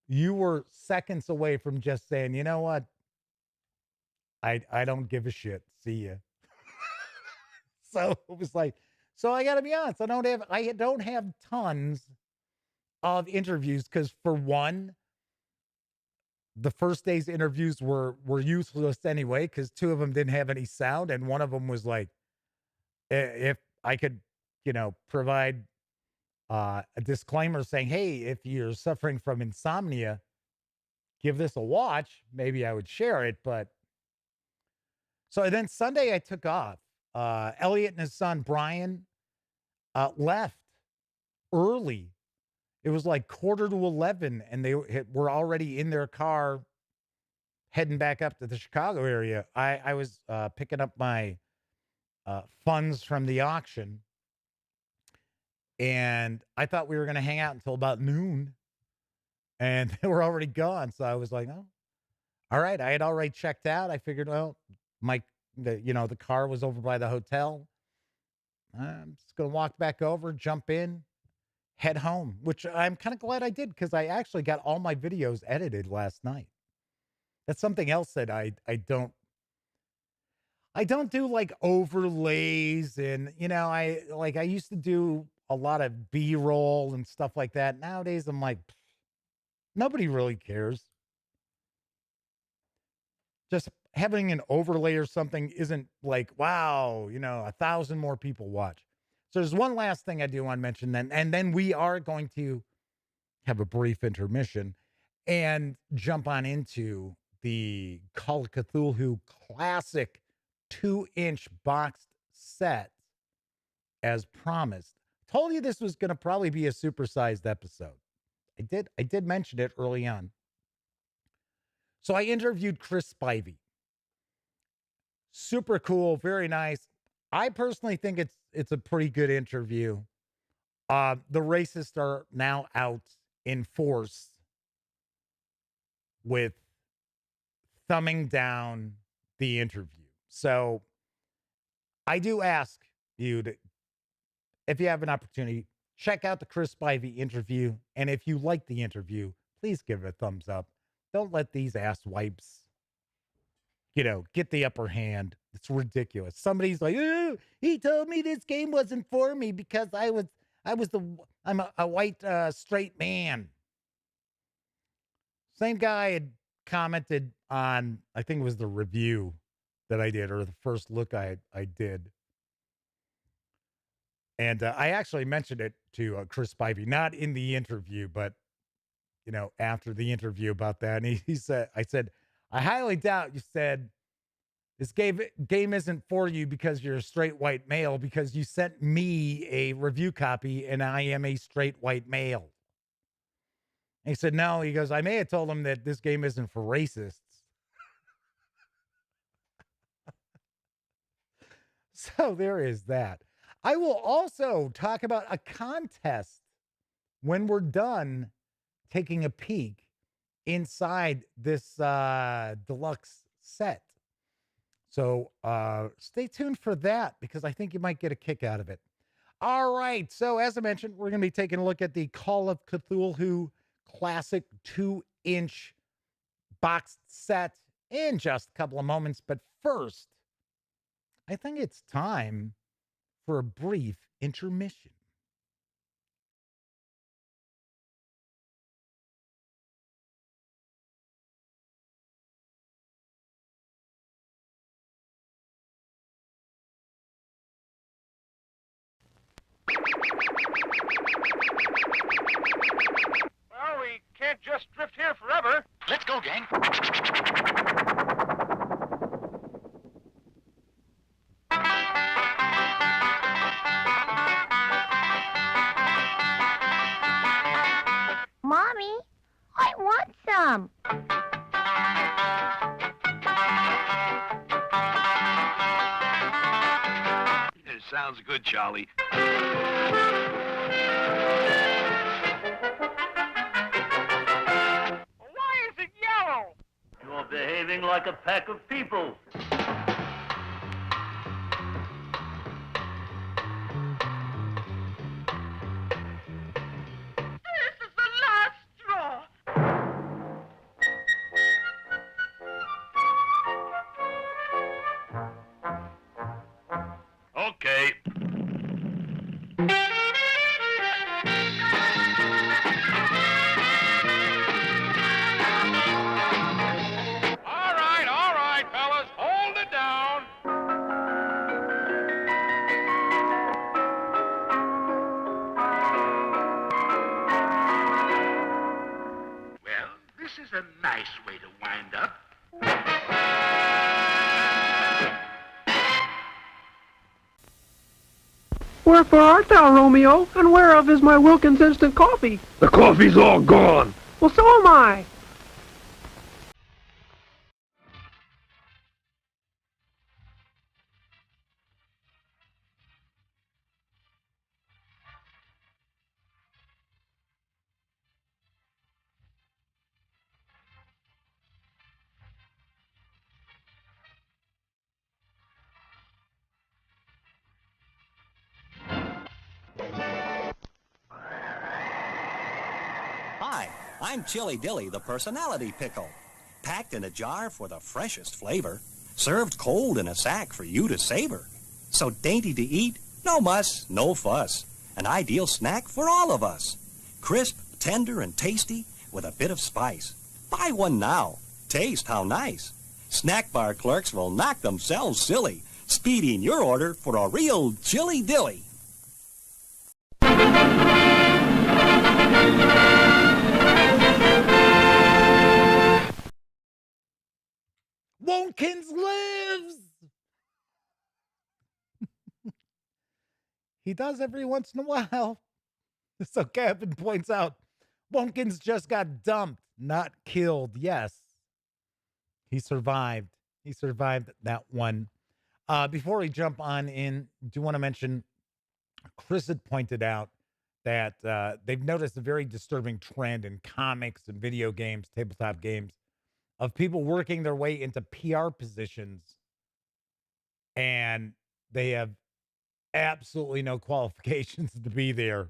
You were seconds away from just saying, you know what? I don't give a shit. See ya. So it was like, so I got to be honest. I don't have tons of interviews because, for one, the first day's interviews were useless anyway because two of them didn't have any sound, and one of them was like, if I could, provide a disclaimer saying, hey, if you're suffering from insomnia, give this a watch. Maybe I would share it, but so then Sunday I took off. Elliot and his son Brian left early. It was like 10:45, and they were already in their car heading back up to the Chicago area. I was picking up my funds from the auction, and I thought we were going to hang out until about noon, and they were already gone. So I was like, oh, all right. I had already checked out. I figured, well, the car was over by the hotel. I'm just going to walk back over, jump in, head home, which I'm kind of glad I did because I actually got all my videos edited last night. That's something else that I don't do, like overlays, and I used to do a lot of B-roll and stuff like that. Nowadays I'm like, nobody really cares. Just having an overlay or something isn't like, wow, 1,000 more people watch. So there's one last thing I do want to mention then, and then we are going to have a brief intermission and jump on into the Call of Cthulhu Classic 2-inch boxed set as promised. Told you this was going to probably be a supersized episode. I did mention it early on. So I interviewed Chris Spivey. Super cool, very nice. I personally think it's a pretty good interview. The racists are now out in force with thumbing down the interview. So I do ask you to, if you have an opportunity, check out the Chris Spivey interview. And if you like the interview, please give it a thumbs up. Don't let these ass wipes, get the upper hand. It's ridiculous. Somebody's like, he told me this game wasn't for me because I'm a white straight man. Same guy had commented on, I think it was the review that I did, or the first look I did. And I actually mentioned it to Chris Spivey, not in the interview, but, after the interview about that. And he said, I highly doubt you said this game isn't for you because you're a straight white male, because you sent me a review copy and I am a straight white male. And he said, no, he goes, I may have told him that this game isn't for racists. So there is that. I will also talk about a contest when we're done taking a peek inside this deluxe set. So stay tuned for that, because I think you might get a kick out of it. All right. So as I mentioned, we're going to be taking a look at the Call of Cthulhu Classic 2-inch boxed set in just a couple of moments. But first, I think it's time for a brief intermission. can't just drift here forever. Let's go, gang. Mommy, I want some. It sounds good, Charlie. Why is it yellow? You're behaving like a pack of people. This is the last straw. Okay. All right, fellas, hold it down. Well, this is a nice way to wind up. Wherefore art thou, Romeo, and whereof is my Wilkins instant coffee? The coffee's all gone. Well, so am I. Hi, I'm Chili Dilly, the personality pickle. Packed in a jar for the freshest flavor. Served cold in a sack for you to savor. So dainty to eat, no muss, no fuss. An ideal snack for all of us. Crisp, tender, and tasty with a bit of spice. Buy one now. Taste how nice. Snack bar clerks will knock themselves silly, speeding your order for a real Chili Dilly. Wonkins lives. He does every once in a while. So Kevin points out, Wonkins just got dumped, not killed. Yes. He survived. He survived that one. Before we jump on in, do want to mention, Chris had pointed out that they've noticed a very disturbing trend in comics and video games, tabletop games, of people working their way into PR positions, and they have absolutely no qualifications to be there.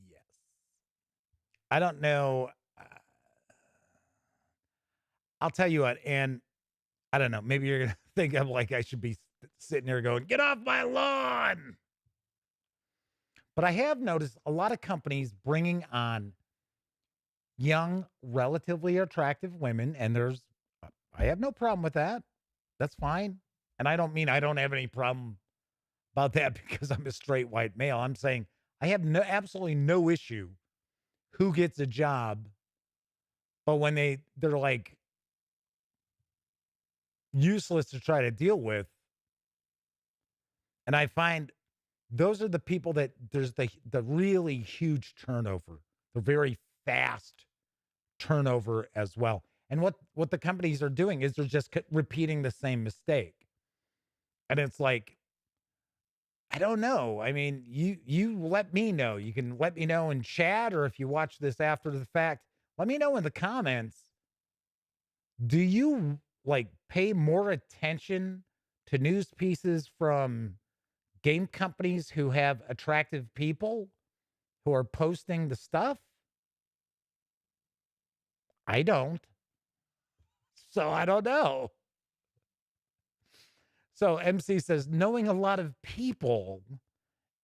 Yes. I don't know. I'll tell you what, and I don't know, maybe you're going to think I'm like I should be sitting there going, get off my lawn. But I have noticed a lot of companies bringing on young, relatively attractive women, and I have no problem with that. That's fine. And I don't mean I don't have any problem about that because I'm a straight white male. I'm saying I have absolutely no issue who gets a job, but when they're like useless to try to deal with, and I find those are the people that there's the really huge turnover, the very fast turnover as well. And what the companies are doing is they're just repeating the same mistake. And it's like, I don't know. I mean, you let me know. You can let me know in chat, or if you watch this after the fact, let me know in the comments. Do you like pay more attention to news pieces from game companies who have attractive people who are posting the stuff? I don't. So I don't know. So MC says, knowing a lot of people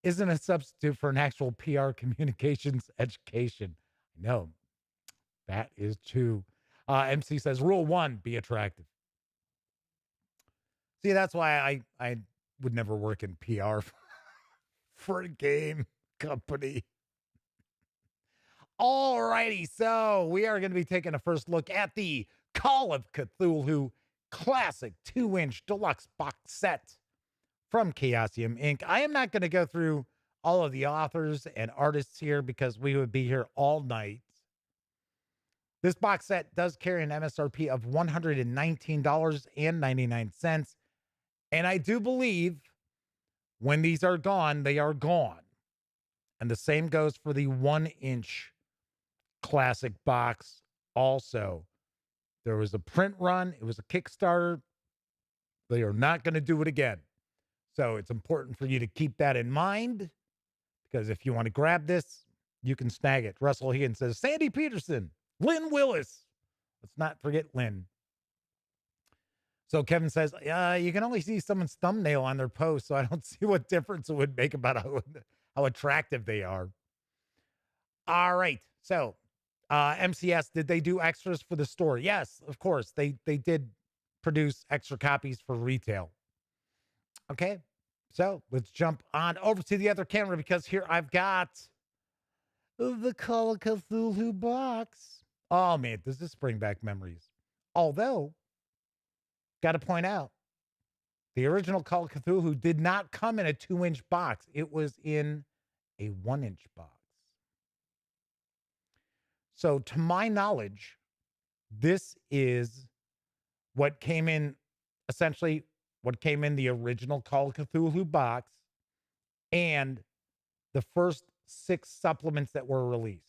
isn't a substitute for an actual PR communications education. No, that is true. MC says, rule 1, be attractive. See, that's why I would never work in PR for a game company. All righty, so we are going to be taking a first look at the Call of Cthulhu Classic 2-inch Deluxe Box Set from Chaosium Inc. I am not going to go through all of the authors and artists here because we would be here all night. This box set does carry an MSRP of $119.99. And I do believe when these are gone, they are gone. And the same goes for the 1-inch classic box also. There was a print run. It was a Kickstarter. They are not going to do it again. So it's important for you to keep that in mind because if you want to grab this, you can snag it. Russell Higgins says, Sandy Peterson, Lynn Willis. Let's not forget Lynn. So Kevin says, you can only see someone's thumbnail on their post, so I don't see what difference it would make about how attractive they are. All right. So MCS, did they do extras for the store? Yes, of course. They did produce extra copies for retail. Okay. So let's jump on over to the other camera because here I've got the Call of Cthulhu box. Oh, man, does this bring back memories? Although, got to point out, the original Call of Cthulhu did not come in a 2-inch box. It was in a 1-inch box. So to my knowledge, this is what came in, essentially what came in the original Call of Cthulhu box and the first 6 supplements that were released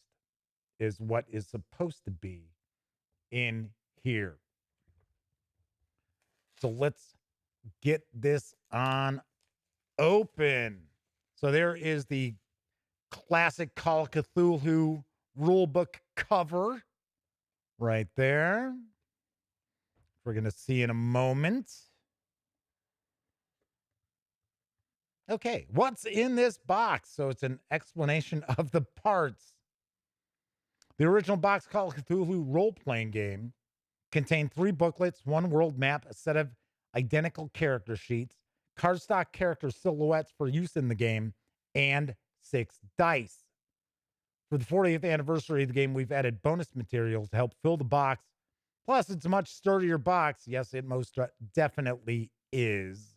is what is supposed to be in here. So let's get this on open. So there is the classic Call of Cthulhu rulebook cover right there. We're going to see in a moment. Okay, what's in this box? So it's an explanation of the parts. The original box Call of Cthulhu role-playing game contained 3 booklets, 1 world map, a set of identical character sheets, cardstock character silhouettes for use in the game, and 6 dice. For the 40th anniversary of the game, we've added bonus materials to help fill the box. Plus, it's a much sturdier box. Yes, it most definitely is.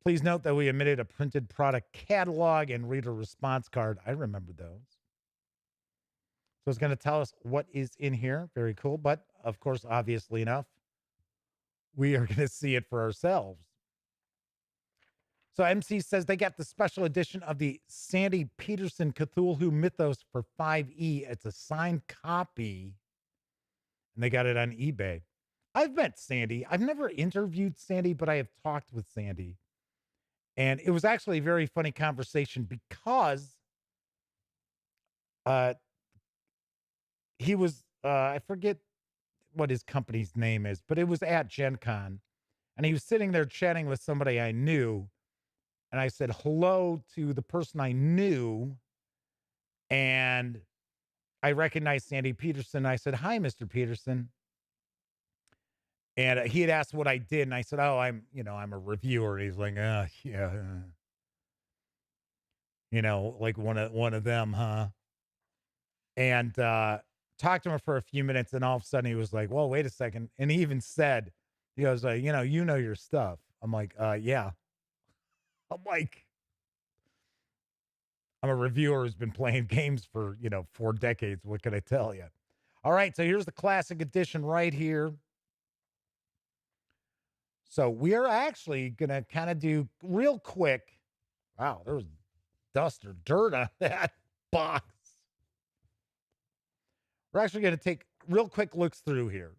Please note that we omitted a printed product catalog and reader response card. I remember those. So it's going to tell us what is in here. Very cool. But, of course, obviously enough, we are going to see it for ourselves. So MC says they got the special edition of the Sandy Peterson Cthulhu Mythos for $5 It's a signed copy. And they got it on eBay. I've met Sandy. I've never interviewed Sandy, but I have talked with Sandy. And it was actually a very funny conversation because he was, I forget what his company's name is, but it was at Gen Con. And he was sitting there chatting with somebody I knew. And I said hello to the person I knew. And I recognized Sandy Peterson. I said, hi, Mr. Peterson. And he had asked what I did. And I said, oh, I'm a reviewer. He's like, yeah. Like one of them, huh? And talked to him for a few minutes. And all of a sudden he was like, well, wait a second. And he even said, he goes, you know your stuff. I'm like, yeah. I'm like, I'm a reviewer who's been playing games for, 4 decades. What can I tell you? All right. So here's the classic edition right here. So we are actually going to kind of do real quick. Wow, there was dust or dirt on that box. We're actually going to take real quick looks through here.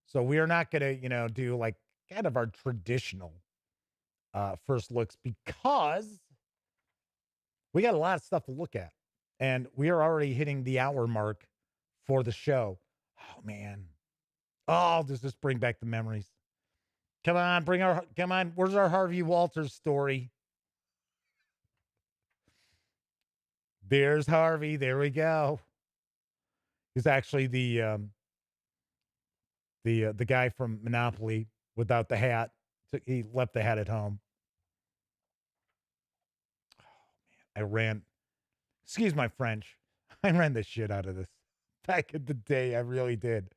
So we are not going to, do like kind of our traditional first looks because we got a lot of stuff to look at. And we are already hitting the hour mark for the show. Oh, man. Oh, does this bring back the memories? Come on, where's our Harvey Walters story? There's Harvey. There we go. He's actually the guy from Monopoly without the hat. He left the hat at home. Oh man, Excuse my French. I ran the shit out of this back in the day. I really did.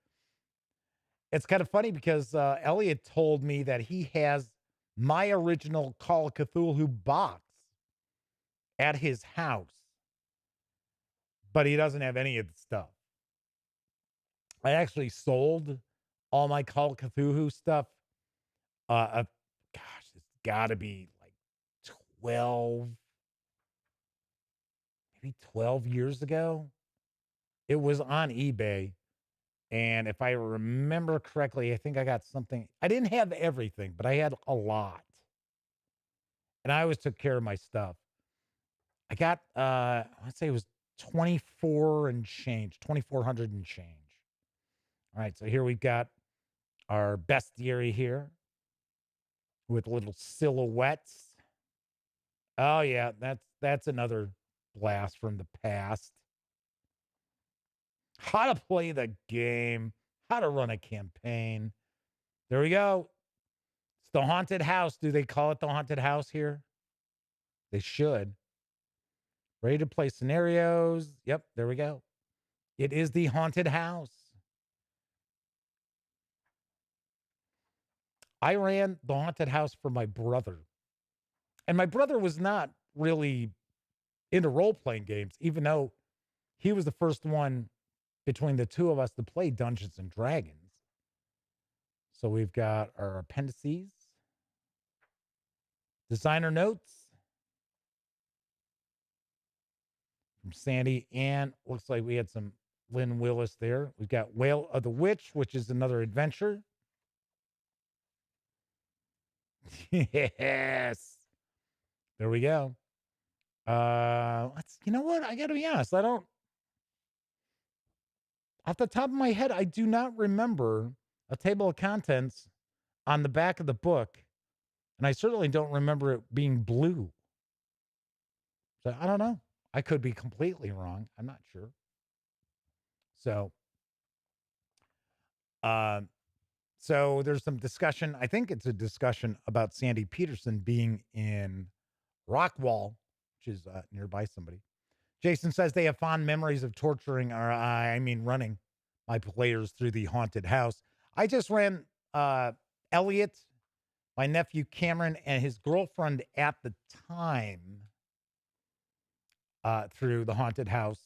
It's kind of funny because Elliot told me that he has my original Call of Cthulhu box at his house, but he doesn't have any of the stuff. I actually sold all my Call of Cthulhu stuff. Gosh, it's got to be like 12, maybe 12 years ago. It was on eBay. And if I remember correctly, I think I got something. I didn't have everything, but I had a lot. And I always took care of my stuff. I got, let's say it was 24 and change, 2,400 and change. All right, so here we've got our bestiary here with little silhouettes. Oh yeah, that's another blast from the past. How to play the game, how to run a campaign. There we go. It's the haunted house. Do they call it the haunted house here? They should. Ready to play scenarios. Yep, there we go. It is the haunted house. I ran the haunted house for my brother. And my brother was not really into role-playing games, even though he was the first one between the two of us to play Dungeons and Dragons. So we've got our appendices, designer notes from Sandy, and looks like we had some Lynn Willis there. We've got Whale of the Witch, which is another adventure. Yes. There we go. You know what? I got to be honest. Off the top of my head, I do not remember a table of contents on the back of the book. And I certainly don't remember it being blue. So I don't know. I could be completely wrong. I'm not sure. So, so there's some discussion. I think it's a discussion about Sandy Peterson being in Rockwall, which is nearby somebody. Jason says they have fond memories of torturing, or running my players through the haunted house. I just ran Elliot, my nephew Cameron, and his girlfriend at the time through the haunted house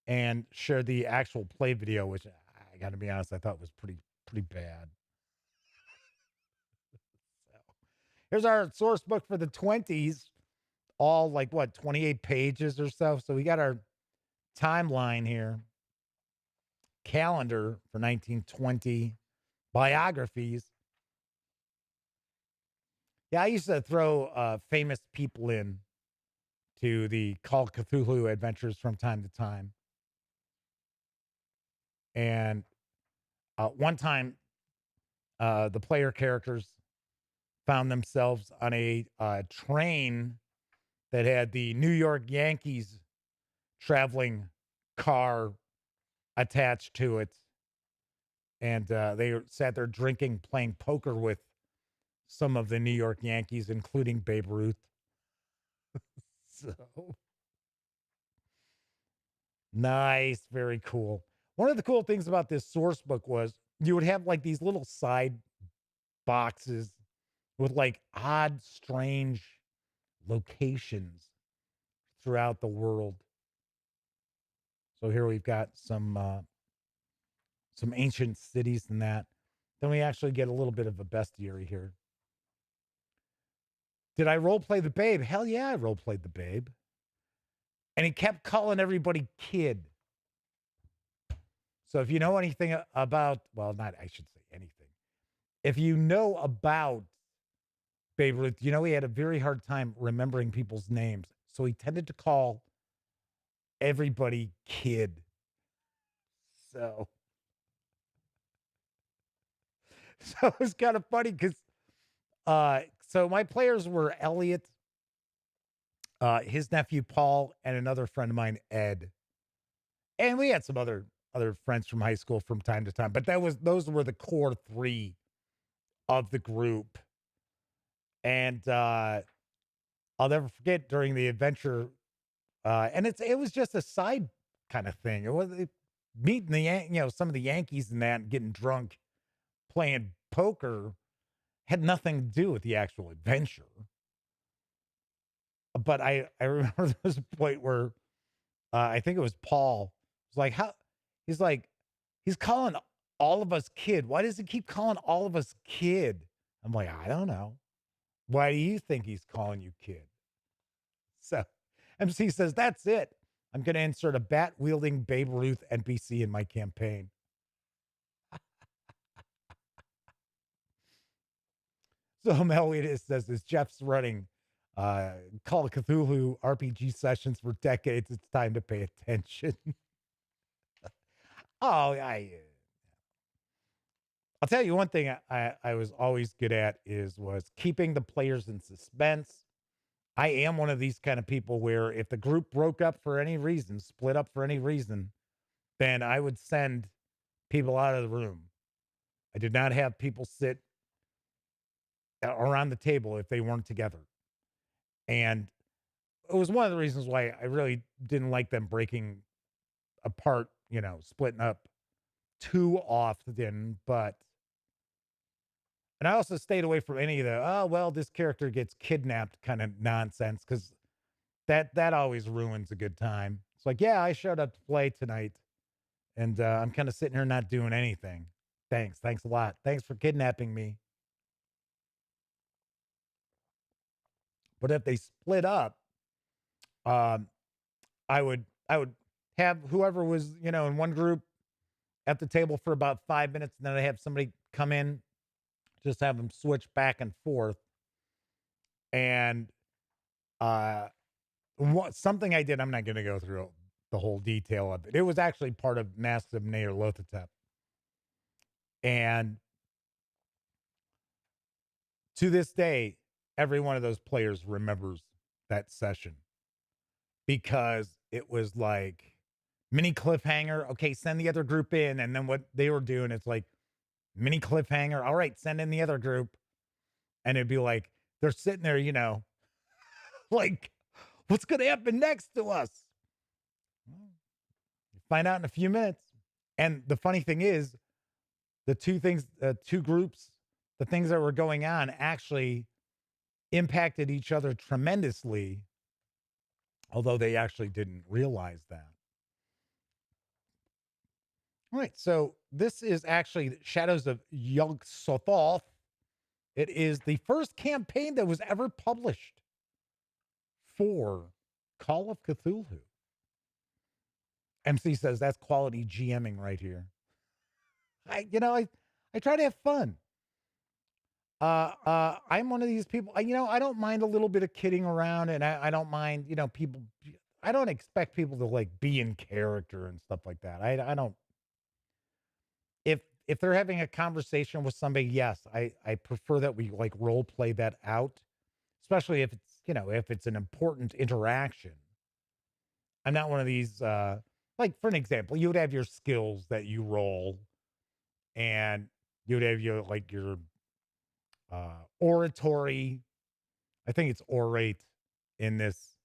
and shared the actual play video, which I got to be honest, I thought was pretty bad. So, here's our source book for the 20s, all like 28 pages or so. So we got our timeline here, calendar for 1920, biographies. Yeah, I used to throw famous people in to the Call of Cthulhu adventures from time to time. And one time, the player characters found themselves on a train that had the New York Yankees traveling car attached to it. And they sat there drinking, playing poker with some of the New York Yankees, including Babe Ruth. So nice, very cool. One of the cool things about this source book was you would have like these little side boxes with like odd, strange locations throughout the world. So here we've got some ancient cities and that. Then we actually get a little bit of a bestiary here. Did I role play the Babe? Hell yeah, I role played the Babe. And he kept calling everybody kid. So if you know anything about, I should say anything. If you know about Babe Ruth, you know he had a very hard time remembering people's names. So he tended to call everybody kid. So it's kind of funny because so my players were Elliot, his nephew Paul, and another friend of mine, Ed. And we had some other friends from high school from time to time, but those were the core three of the group. And I'll never forget during the adventure And it was just a side kind of thing. It was meeting some of the Yankees and that, and getting drunk, playing poker had nothing to do with the actual adventure. But I remember there was a point where I think it was Paul was like, how he's like, he's calling all of us kid. Why does he keep calling all of us kid? I'm like, I don't know. Why do you think he's calling you kid? So MC says, that's it. I'm going to insert a bat wielding Babe Ruth NPC in my campaign. So Melody says, as Jeff's running Call of Cthulhu RPG sessions for decades, it's time to pay attention. I'll tell you one thing I was always good at was keeping the players in suspense. I am one of these kind of people where if the group broke up for any reason, split up for any reason, then I would send people out of the room. I did not have people sit around the table if they weren't together. And it was one of the reasons why I really didn't like them breaking apart, splitting up too often. And I also stayed away from any of the, this character gets kidnapped kind of nonsense, because that always ruins a good time. It's like, yeah, I showed up to play tonight, and I'm kind of sitting here not doing anything. Thanks a lot. Thanks for kidnapping me. But if they split up, I would have whoever was, in one group at the table for about 5 minutes, and then I have somebody come in, just have them switch back and forth. And something I did, I'm not going to go through the whole detail of it. It was actually part of Masks of Nyarlathotep. And to this day, every one of those players remembers that session, because it was like mini cliffhanger. Okay, send the other group in. And then what they were doing, it's like mini cliffhanger. All right, send in the other group. And it'd be like, they're sitting there, like, what's going to happen next to us? Well, you find out in a few minutes. And the funny thing is, the two groups, the things that were going on actually impacted each other tremendously, although they actually didn't realize that. All right, so this is actually Shadows of Yog-Sothoth. It is the first campaign that was ever published for Call of Cthulhu. MC says that's quality GMing right here. I try to have fun. I'm one of these people, I don't mind a little bit of kidding around, and I don't mind, people, I don't expect people to like be in character and stuff like that. I don't, if they're having a conversation with somebody, yes, I prefer that we like role play that out, especially if it's, if it's an important interaction. I'm not one of these, like for an example, you would have your skills that you roll, and you would have your oratory. I think it's orate in this,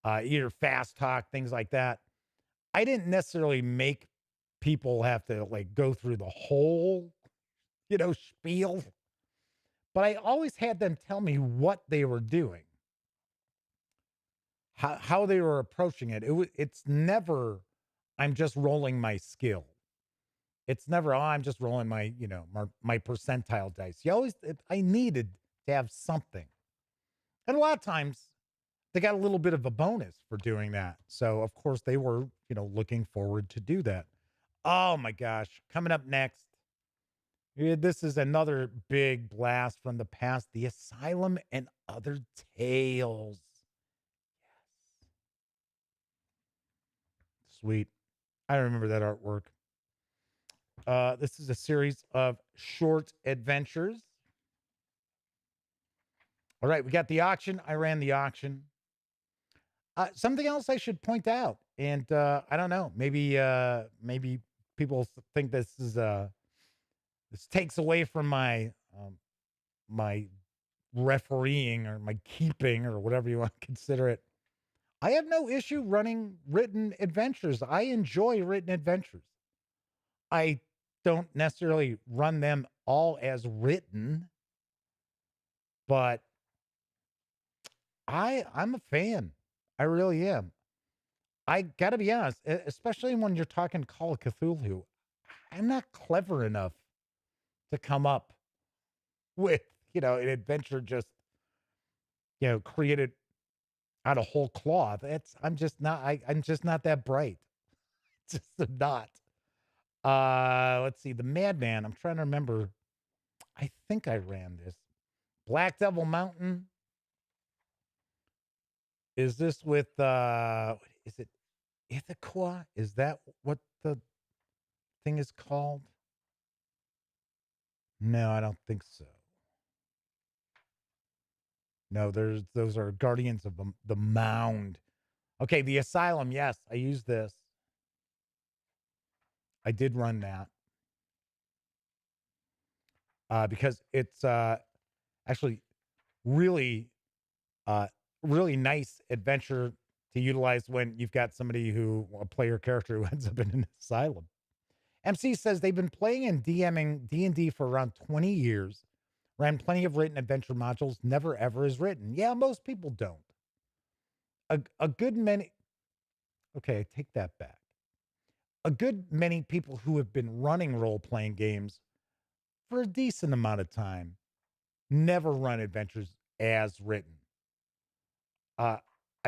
either fast talk, things like that. I didn't necessarily make people have to like go through the whole, spiel, but I always had them tell me what they were doing, how they were approaching it. It's never, I'm just rolling my skill. It's never, I'm just rolling my, my percentile dice. I needed to have something. And a lot of times they got a little bit of a bonus for doing that. So of course they were, looking forward to do that. Oh my gosh. Coming up next, this is another big blast from the past, The Asylum and Other Tales. Yes. Sweet. I remember that artwork. This is a series of short adventures. All right, we got the auction. I ran the auction. Something else I should point out, and I don't know, maybe people think this takes away from my my refereeing or my keeping or whatever you want to consider it. I have no issue running written adventures. I enjoy written adventures. I don't necessarily run them all as written, but I'm a fan. I really am. I gotta be honest, especially when you're talking Call of Cthulhu, I'm not clever enough to come up with, an adventure just, created out of whole cloth. I'm just not, I'm just not that bright. Just not. Let's see, the Madman. I'm trying to remember. I think I ran this. Black Devil Mountain. Is this with is it Ithaca? Is that what the thing is called? No, I don't think so. No, those are Guardians of the Mound. Okay, the Asylum. Yes, I used this. I did run that because it's actually really, really nice adventure to utilize when you've got a player character who ends up in an asylum. MC says they've been playing and DMing D&D for around 20 years. Ran plenty of written adventure modules. Never ever is written. Yeah, most people don't. A good many. Okay, I take that back. A good many people who have been running role-playing games for a decent amount of time never run adventures as written. I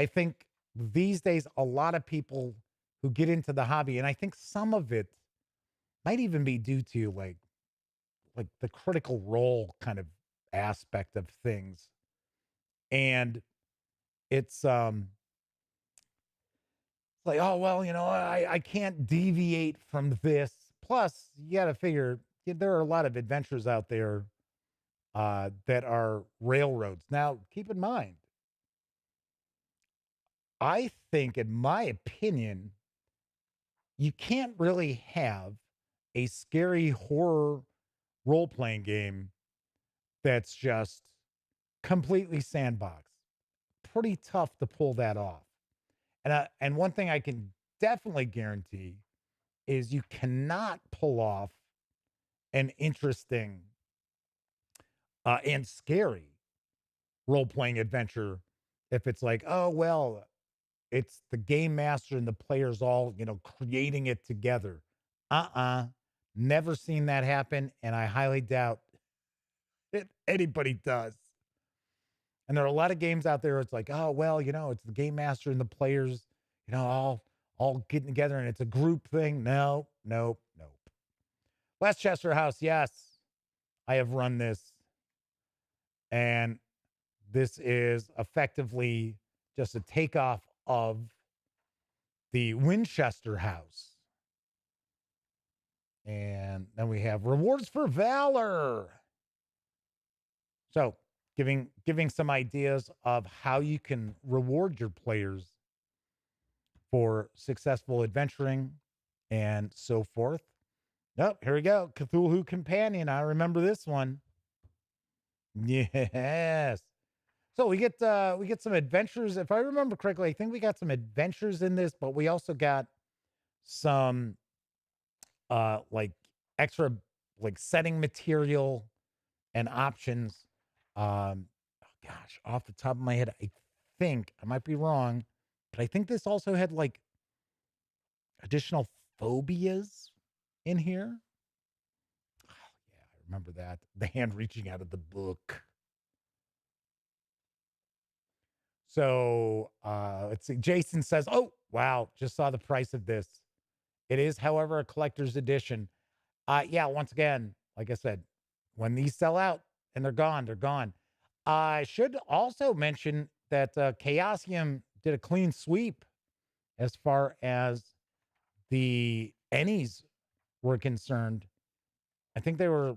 think these days a lot of people who get into the hobby, and I think some of it might even be due to like the critical role kind of aspect of things. And it's like, oh well, I can't deviate from this. Plus, you got to figure there are a lot of adventures out there that are railroads. Now, keep in mind, I think, in my opinion, you can't really have a scary horror role-playing game that's just completely sandbox. Pretty tough to pull that off. And one thing I can definitely guarantee is you cannot pull off an interesting and scary role-playing adventure if it's like, oh well, it's the game master and the players all, creating it together. Never seen that happen, and I highly doubt anybody does. And there are a lot of games out there. It's like, oh well, it's the game master and the players, all getting together, and it's a group thing. No, nope. Westchester House, yes, I have run this, and this is effectively just a takeoff of the Winchester House. And then we have rewards for valor. So giving some ideas of how you can reward your players for successful adventuring and so forth. Oh, here we go. Cthulhu Companion. I remember this one. Yes. So we get some adventures. If I remember correctly, I think we got some adventures in this, but we also got some like extra like setting material and options. Gosh, off the top of my head, I think I might be wrong, but I think this also had like additional phobias in here. Oh, yeah, I remember that. The hand reaching out of the book. So let's see. Jason says, oh, wow, just saw the price of this. It is, however, a collector's edition. Yeah, once again, like I said, when these sell out and they're gone, they're gone. I should also mention that Chaosium did a clean sweep as far as the Ennies were concerned. I think they were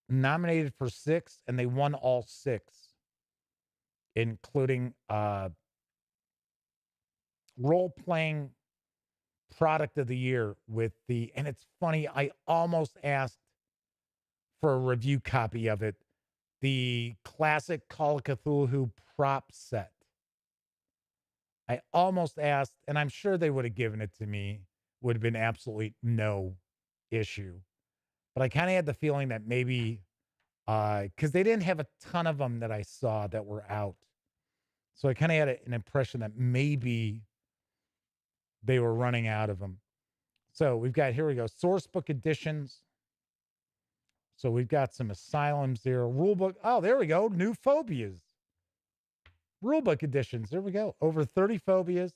nominated for 6 and they won all 6, including role-playing product of the year and it's funny, I almost asked for a review copy of it, the classic Call of Cthulhu prop set. I almost asked, and I'm sure they would have given it to me, would have been absolute no issue. But I kind of had the feeling that maybe, because they didn't have a ton of them that I saw that were out. So I kind of had an impression that maybe they were running out of them. So we've got, here we go, source book editions. So we've got some asylums there. Rulebook. Oh, there we go. New phobias. Rulebook editions. There we go. Over 30 phobias,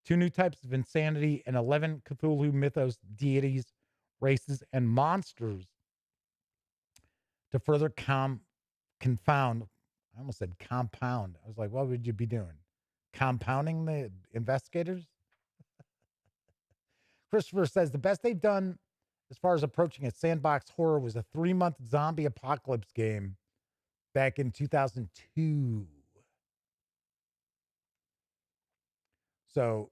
2 new types of insanity, and 11 Cthulhu mythos, deities, races, and monsters to further confound. I almost said compound. I was like, what would you be doing? Compounding the investigators? Christopher says the best they've done as far as approaching a sandbox horror was a 3-month zombie apocalypse game back in 2002. So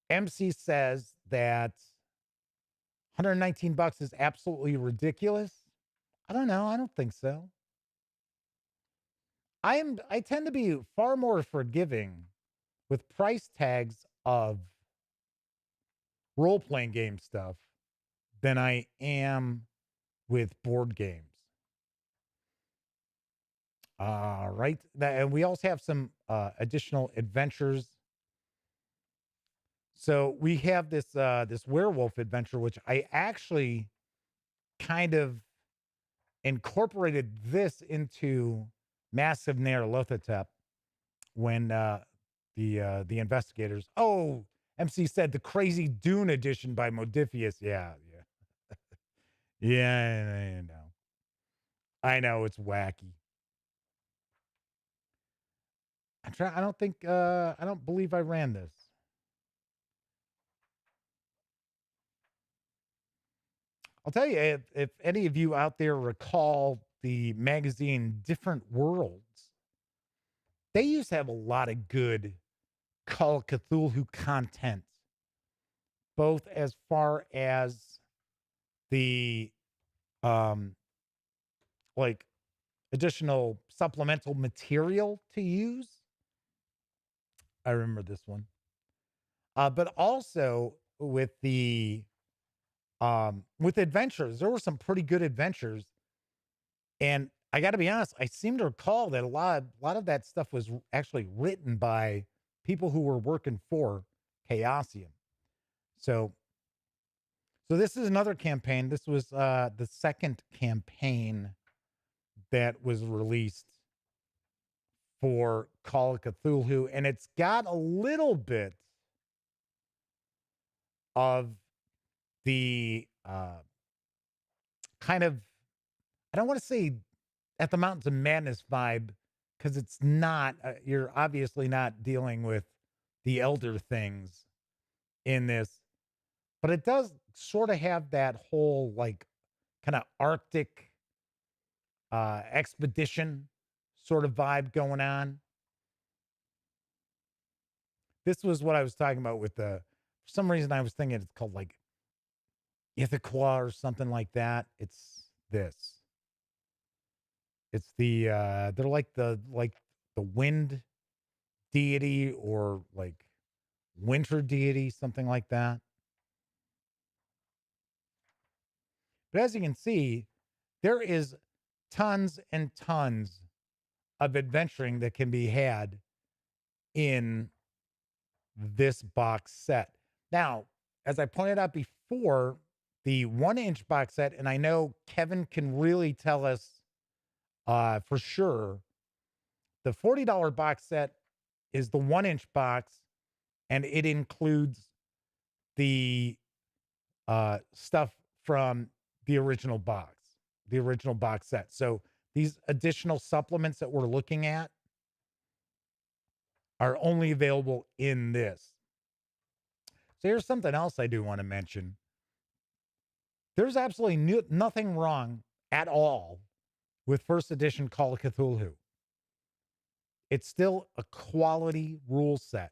MC says that $119 is absolutely ridiculous. I don't know. I don't think so. I tend to be far more forgiving with price tags of role-playing game stuff than I am with board games. Right. And we also have some additional adventures. So we have this this werewolf adventure, which I actually kind of incorporated this into Massive Nyarlathotep when the investigators. Oh, MC said the Crazy Dune edition by Modifius. Yeah. Yeah, I know. I know it's wacky. I don't believe I ran this. I'll tell you, if any of you out there recall the magazine Different Worlds, they used to have a lot of good Call of Cthulhu content, both as far as the like additional supplemental material to use. I remember this one. But also with the with adventures, there were some pretty good adventures. And I got to be honest, I seem to recall that a lot of that stuff was actually written by people who were working for Chaosium. So this is another campaign. This was the second campaign that was released for Call of Cthulhu, and it's got a little bit of the kind of, I don't want to say at the Mountains of Madness vibe, because it's not, you're obviously not dealing with the elder things in this, but it does sort of have that whole like kind of Arctic expedition sort of vibe going on. This was what I was talking about with for some reason I was thinking it's called like Ithaquah or something like that. It's this. It's the they're like the wind deity or like winter deity, something like that. But as you can see, there is tons and tons of adventuring that can be had in this box set. Now, as I pointed out before, the 1-inch box set, and I know Kevin can really tell us for sure, the $40 box set is the 1-inch box, and it includes the stuff from the original box set. So these additional supplements that we're looking at are only available in this. So here's something else I do want to mention. There's absolutely nothing wrong at all with first edition Call of Cthulhu. It's still a quality rule set.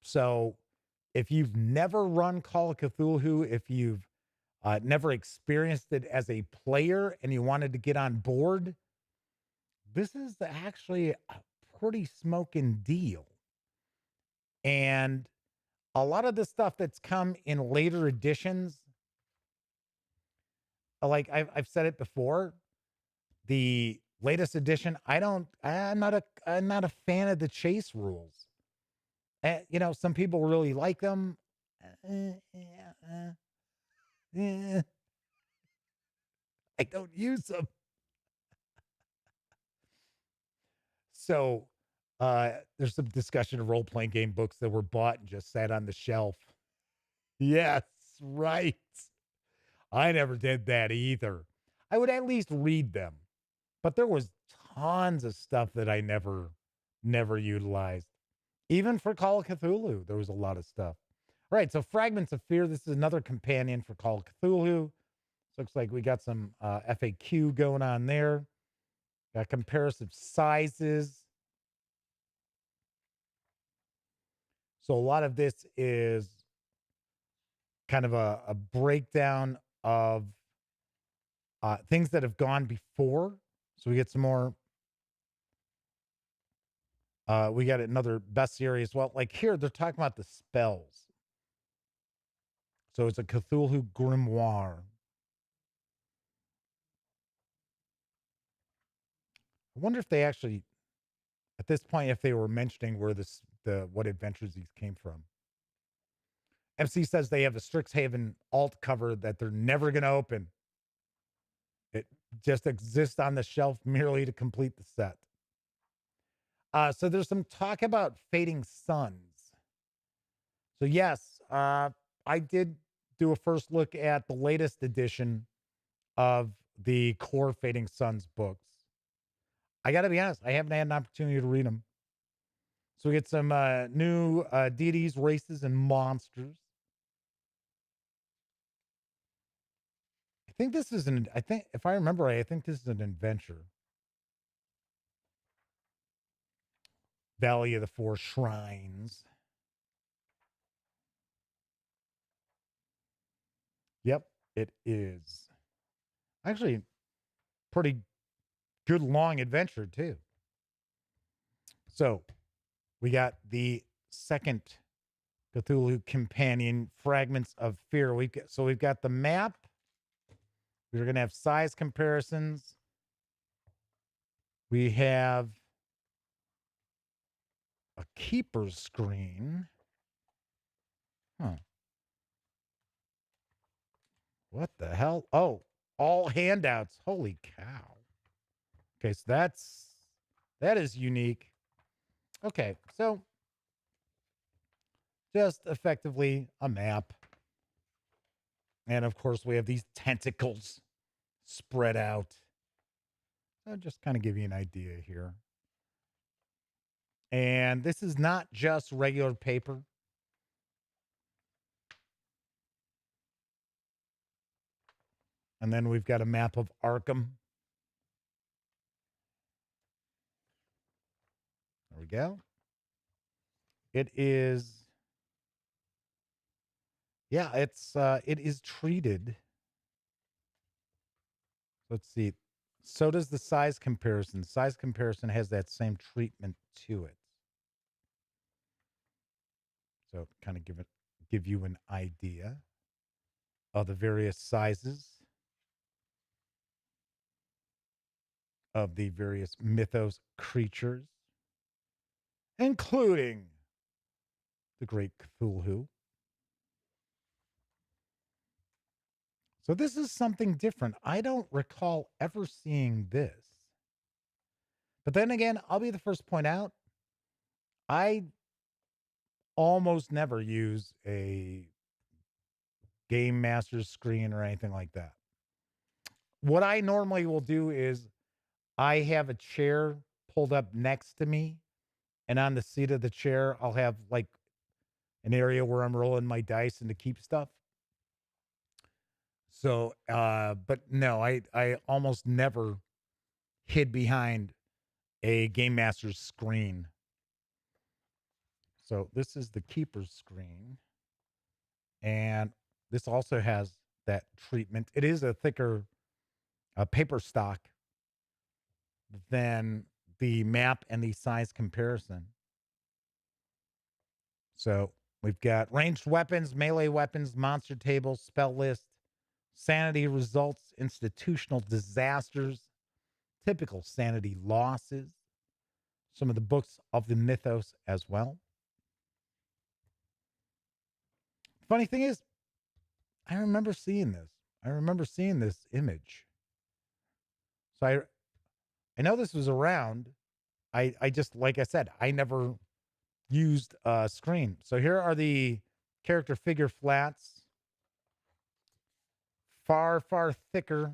So if you've never run Call of Cthulhu, if you've never experienced it as a player and you wanted to get on board, this is actually a pretty smoking deal. And a lot of the stuff that's come in later editions, like I've said it before, the latest edition, I'm not a fan of the chase rules. You know, some people really like them. I don't use them. So there's some discussion of role-playing game books that were bought and just sat on the shelf. Yes, right. I never did that either. I would at least read them, but there was tons of stuff that I never utilized. Even for Call of Cthulhu, there was a lot of stuff. All right, so Fragments of Fear. This is another companion for Call of Cthulhu. Looks like we got some FAQ going on there. Got comparative sizes. So a lot of this is kind of a breakdown of things that have gone before. So we get some more. We got another best series. Well, like here, they're talking about the spells. So it's a Cthulhu grimoire. I wonder if they actually, at this point, if they were mentioning where what adventures these came from. MC says they have a Strixhaven alt cover that they're never going to open. It just exists on the shelf merely to complete the set. So there's some talk about Fading Suns. So yes, I did do a first look at the latest edition of the core Fading Suns books. I got to be honest, I haven't had an opportunity to read them. So we get some new deities, races, and monsters. I think this is if I remember right, I think this is an adventure. Valley of the Four Shrines. Yep, it is. Actually, pretty good long adventure, too. So, we got the second Cthulhu companion, Fragments of Fear. We've got the map. We're going to have size comparisons. We have a keeper's screen. Huh. What the hell? Oh, all handouts. Holy cow. Okay, so that is unique. Okay, so just effectively a map. And of course, we have these tentacles spread out. I'll just kind of give you an idea here. And this is not just regular paper. And then we've got a map of Arkham. There we go. It is, yeah, it is treated. Let's see. So does the size comparison. Size comparison has that same treatment to it. So kind of give you an idea of the various sizes of the various mythos creatures, including the great Cthulhu. So this is something different. I don't recall ever seeing this. But then again, I'll be the first to point out, I almost never use a Game Master's screen or anything like that. What I normally will do is I have a chair pulled up next to me, and on the seat of the chair, I'll have like an area where I'm rolling my dice and to keep stuff. So, but no, I almost never hid behind a Game Master's screen. So this is the keeper's screen. And this also has that treatment. It is a thicker paper stock than the map and the size comparison. So we've got ranged weapons, melee weapons, monster tables, spell list, sanity results, institutional disasters, typical sanity losses, some of the books of the mythos as well. Funny thing is, I remember seeing this. I remember seeing this image. So I know this was around. I just, like I said, I never used a screen. So here are the character figure flats. Far, far thicker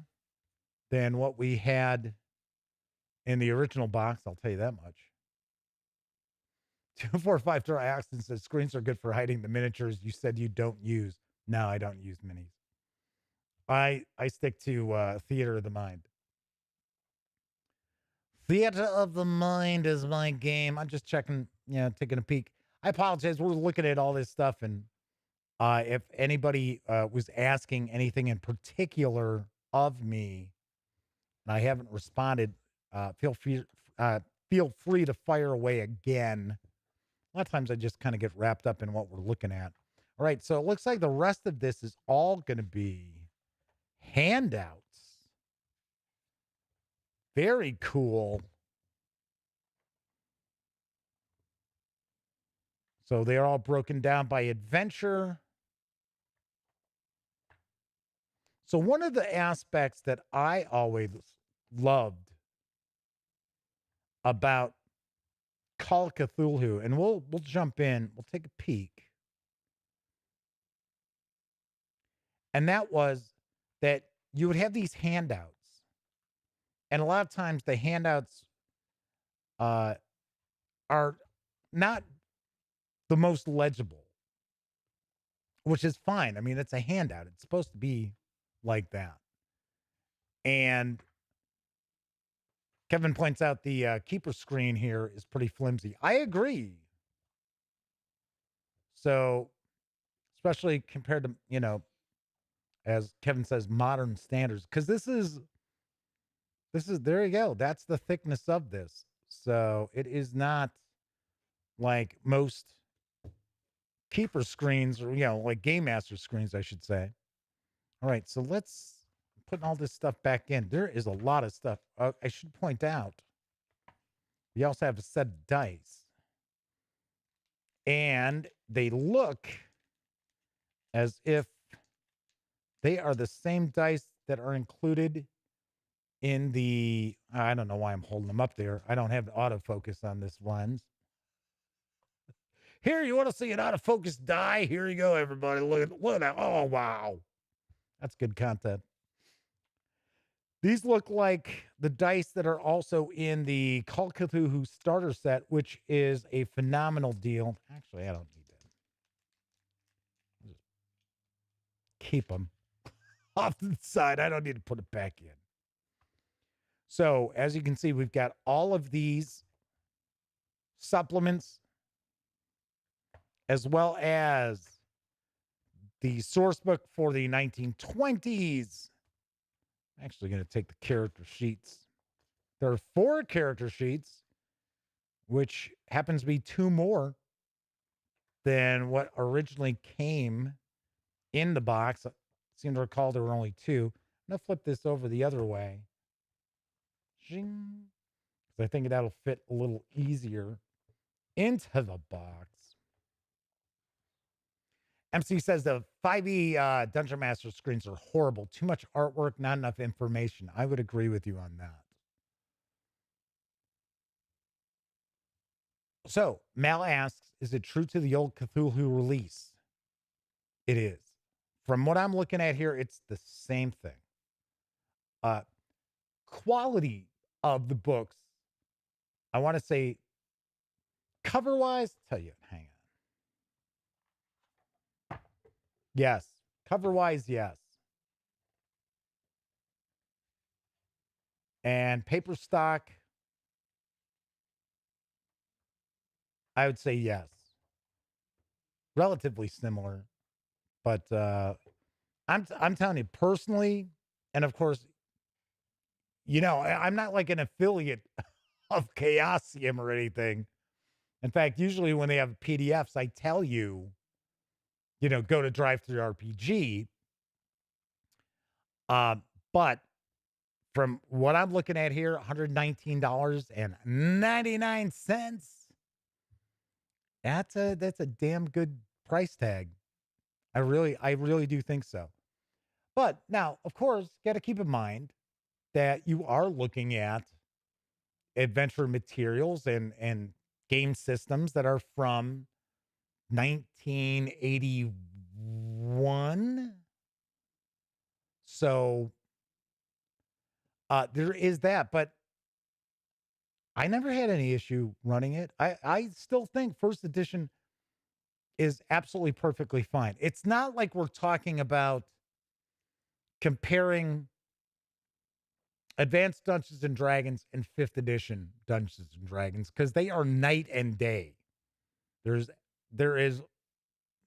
than what we had in the original box. I'll tell you that much. 245 Try Axton says screens are good for hiding the miniatures you said you don't use. No, I don't use minis. I stick to Theater of the Mind. Theater of the Mind is my game. I'm just checking, taking a peek. I apologize. We're looking at all this stuff, and if anybody was asking anything in particular of me, and I haven't responded, feel free to fire away again. A lot of times I just kind of get wrapped up in what we're looking at. All right, so it looks like the rest of this is all going to be handouts. Very cool. So they're all broken down by adventure. So one of the aspects that I always loved about Call of Cthulhu, and we'll jump in, we'll take a peek. And that was that you would have these handouts. And a lot of times the handouts are not the most legible, which is fine. I mean, it's a handout. It's supposed to be like that. And Kevin points out the keeper screen here is pretty flimsy. I agree. So, especially compared to, as Kevin says, modern standards, because this is, there you go. That's the thickness of this. So it is not like most keeper screens or, like Game Master screens, I should say. All right. So let's put all this stuff back in. There is a lot of stuff. I should point out, we also have a set of dice. And they look as if they are the same dice that are included in the, I don't know why I'm holding them up there. I don't have the autofocus on this lens. Here, you want to see an autofocus die? Here you go, everybody. Look at that. Oh, wow. That's good content. These look like the dice that are also in the Call of Cthulhu starter set, which is a phenomenal deal. Actually, I don't need that. Just keep them off to the side. I don't need to put it back in. So, as you can see, we've got all of these supplements, as well as the source book for the 1920s. I'm actually going to take the character sheets. There are 4 character sheets, which happens to be 2 more than what originally came in the box. I seem to recall there were only 2. I'm going to flip this over the other way. Because I think that'll fit a little easier into the box. MC says the 5e Dungeon Master screens are horrible. Too much artwork, not enough information. I would agree with you on that. So, Mal asks, is it true to the old Cthulhu release? It is. From what I'm looking at here, it's the same thing. Quality of the books, I want to say, cover-wise, tell you, hang on. Yes. Cover-wise, yes. And paper stock, I would say yes. Relatively similar. But I'm telling you personally, and of course, I'm not like an affiliate of Chaosium or anything. In fact, usually when they have PDFs, I tell you, go to Drive-Thru RPG. But from what I'm looking at here, $119.99. That's a damn good price tag. I really do think so. But now, of course, got to keep in mind that you are looking at adventure materials and game systems that are from 1981. So there is that, but I never had any issue running it. I still think first edition is absolutely perfectly fine. It's not like we're talking about comparing Advanced Dungeons and Dragons and 5th edition Dungeons and Dragons, because they are night and day. There is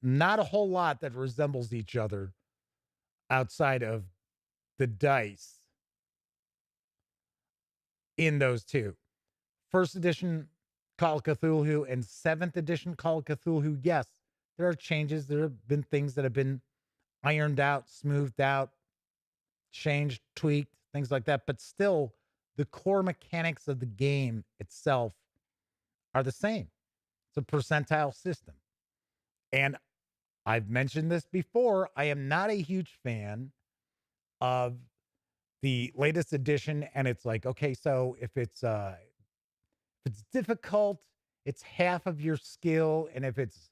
not a whole lot that resembles each other outside of the dice in those two. First edition Call of Cthulhu and 7th edition Call of Cthulhu, yes, there are changes. There have been things that have been ironed out, smoothed out, changed, tweaked, things like that. But still, the core mechanics of the game itself are the same. It's a percentile system. And I've mentioned this before. I am not a huge fan of the latest edition. And it's like, okay, so if it's difficult, it's half of your skill. And if it's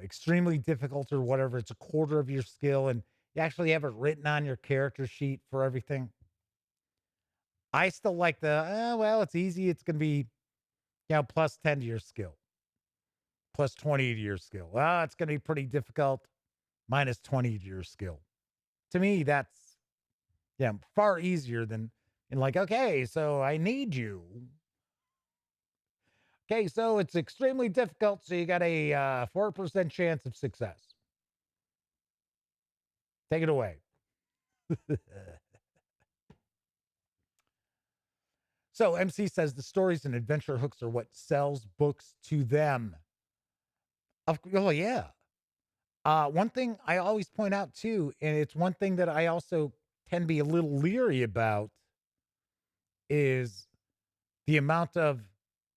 extremely difficult or whatever, it's a quarter of your skill. And you actually have it written on your character sheet for everything. I still like it's easy. It's going to be, plus 10 to your skill, plus 20 to your skill. Well, it's going to be pretty difficult, minus 20 to your skill. To me, that's, far easier than, okay, so I need you. Okay, so it's extremely difficult, so you got a 4% chance of success. Take it away. So MC says the stories and adventure hooks are what sells books to them. Oh, yeah. One thing I always point out too, and it's one thing that I also tend to be a little leery about, is the amount of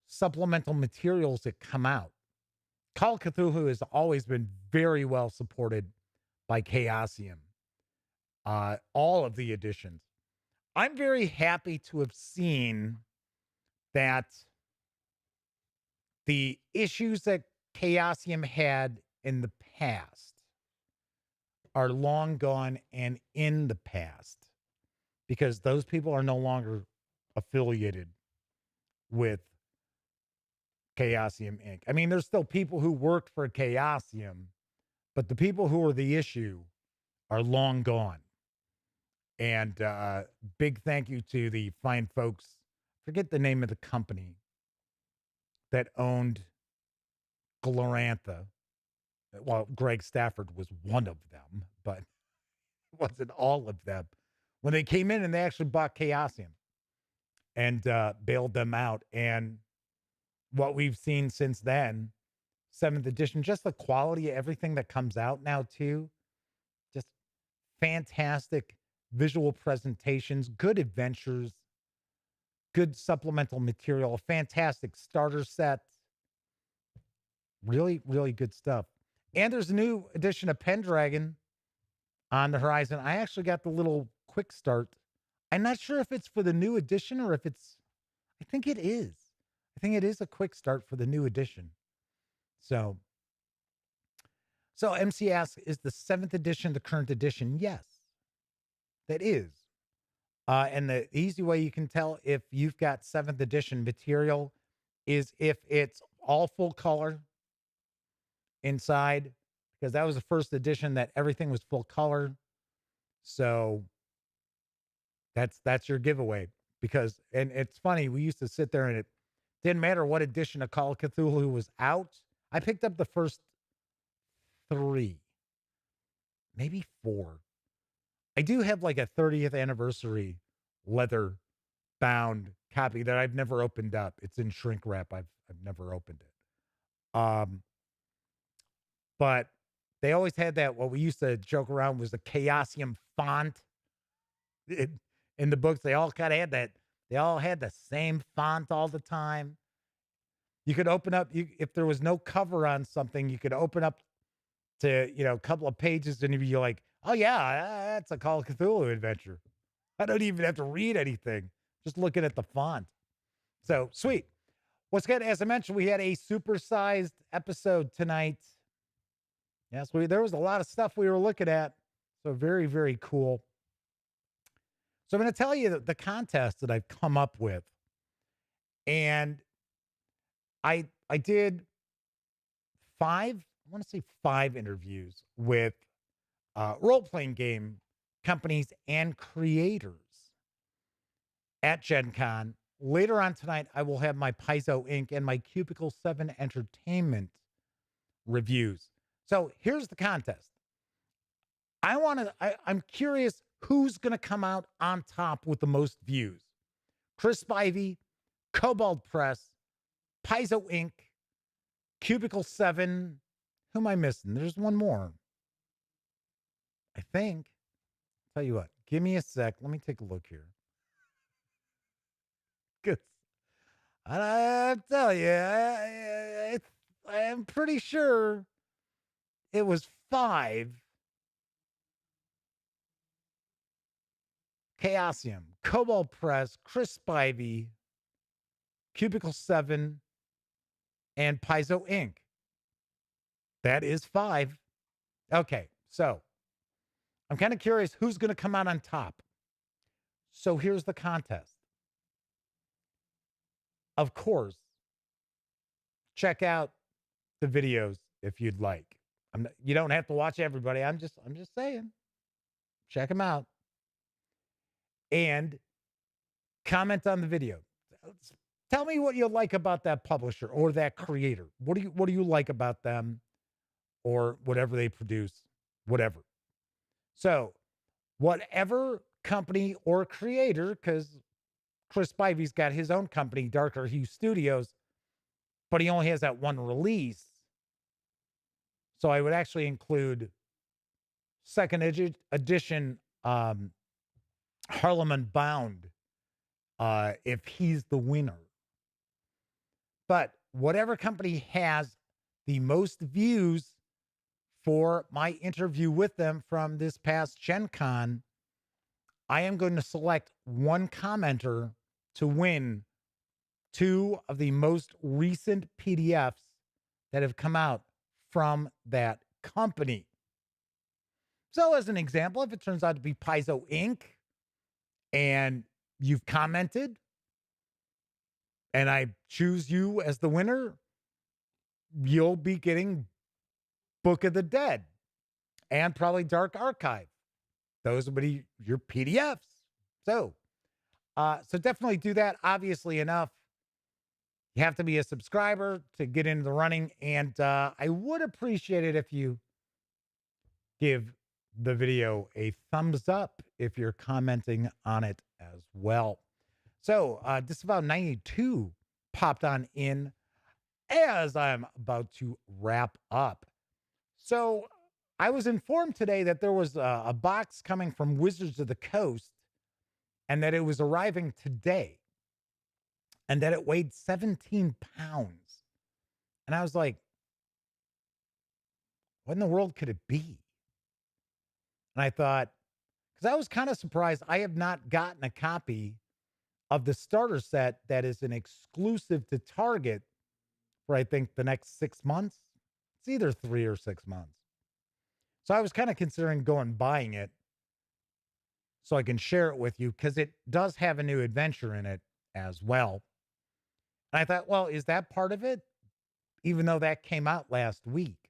supplemental materials that come out. Call of Cthulhu has always been very well supported by Chaosium. All of the editions. I'm very happy to have seen that the issues that Chaosium had in the past are long gone and in the past, because those people are no longer affiliated with Chaosium Inc. I mean, there's still people who worked for Chaosium, but the people who are the issue are long gone. And big thank you to the fine folks. Forget the name of the company that owned Glorantha. Well, Greg Stafford was one of them, but it wasn't all of them. When they came in and they actually bought Chaosium and bailed them out. And what we've seen since then, 7th edition, just the quality of everything that comes out now too. Just fantastic visual presentations, good adventures, good supplemental material, a fantastic starter set. Really, really good stuff. And there's a new edition of Pendragon on the horizon. I actually got the little quick start. I'm not sure if it's for the new edition or if it's, I think it is. I think it is a quick start for the new edition. So MC asks, is the 7th edition the current edition? Yes. That is. And the easy way you can tell if you've got 7th edition material is if it's all full color inside, because that was the first edition that everything was full color. So that's your giveaway. Because, and it's funny, we used to sit there and it didn't matter what edition of Call of Cthulhu was out. I picked up the first 3, maybe 4. I do have like a 30th anniversary leather bound copy that I've never opened up. It's in shrink wrap. I've never opened it. Um, but they always had that, what we used to joke around was the Chaosium font. In the books, they all kind of had that. They all had the same font all the time. You could open up, if there was no cover on something, you could open up to, a couple of pages and you're like, oh yeah, that's a Call of Cthulhu adventure. I don't even have to read anything. Just looking at the font. So sweet. What's good? As I mentioned, we had a supersized episode tonight. Yes, there was a lot of stuff we were looking at. So very, very cool. So I'm going to tell you the contest that I've come up with. And I did I want to say five interviews with role-playing game companies and creators at Gen Con. Later on tonight, I will have my Paizo Inc. and my Cubicle 7 Entertainment reviews. So here's the contest. I'm curious who's going to come out on top with the most views. Chris Spivey, Cobalt Press, Paizo Inc., Cubicle 7. Who am I missing? There's one more. I think. Tell you what, give me a sec. Let me take a look here. Good. I tell you, I'm pretty sure it was 5. Chaosium, Cobalt Press, Chris Spivey, Cubicle 7, and Paizo Inc. That is 5. Okay, so I'm kind of curious who's going to come out on top. So here's the contest. Of course, check out the videos if you'd like. You don't have to watch everybody. I'm just saying. Check them out. And comment on the video. Tell me what you like about that publisher or that creator. What do you like about them or whatever they produce, whatever. So whatever company or creator, because Chris Spivey's got his own company, Darker Hue Studios, but he only has that one release. So I would actually include second edition Harlem Unbound if he's the winner. But whatever company has the most views for my interview with them from this past Gen Con, I am going to select one commenter to win 2 of the most recent PDFs that have come out from that company. So as an example, if it turns out to be Paizo Inc. and you've commented and I choose you as the winner, you'll be getting Book of the Dead and probably Dark Archive. Those will be your PDFs. So definitely do that. Obviously enough, you have to be a subscriber to get into the running. And I would appreciate it if you give the video a thumbs up if you're commenting on it as well. So just about 92 popped on in as I'm about to wrap up. So I was informed today that there was a box coming from Wizards of the Coast and that it was arriving today and that it weighed 17 pounds. And I was like, what in the world could it be? And I thought, because I was kind of surprised, I have not gotten a copy of the starter set that is an exclusive to Target for, I think, the next 6 months. It's either 3 or 6 months. So I was kind of considering going buying it so I can share it with you because it does have a new adventure in it as well. And I thought, well, is that part of it? Even though that came out last week.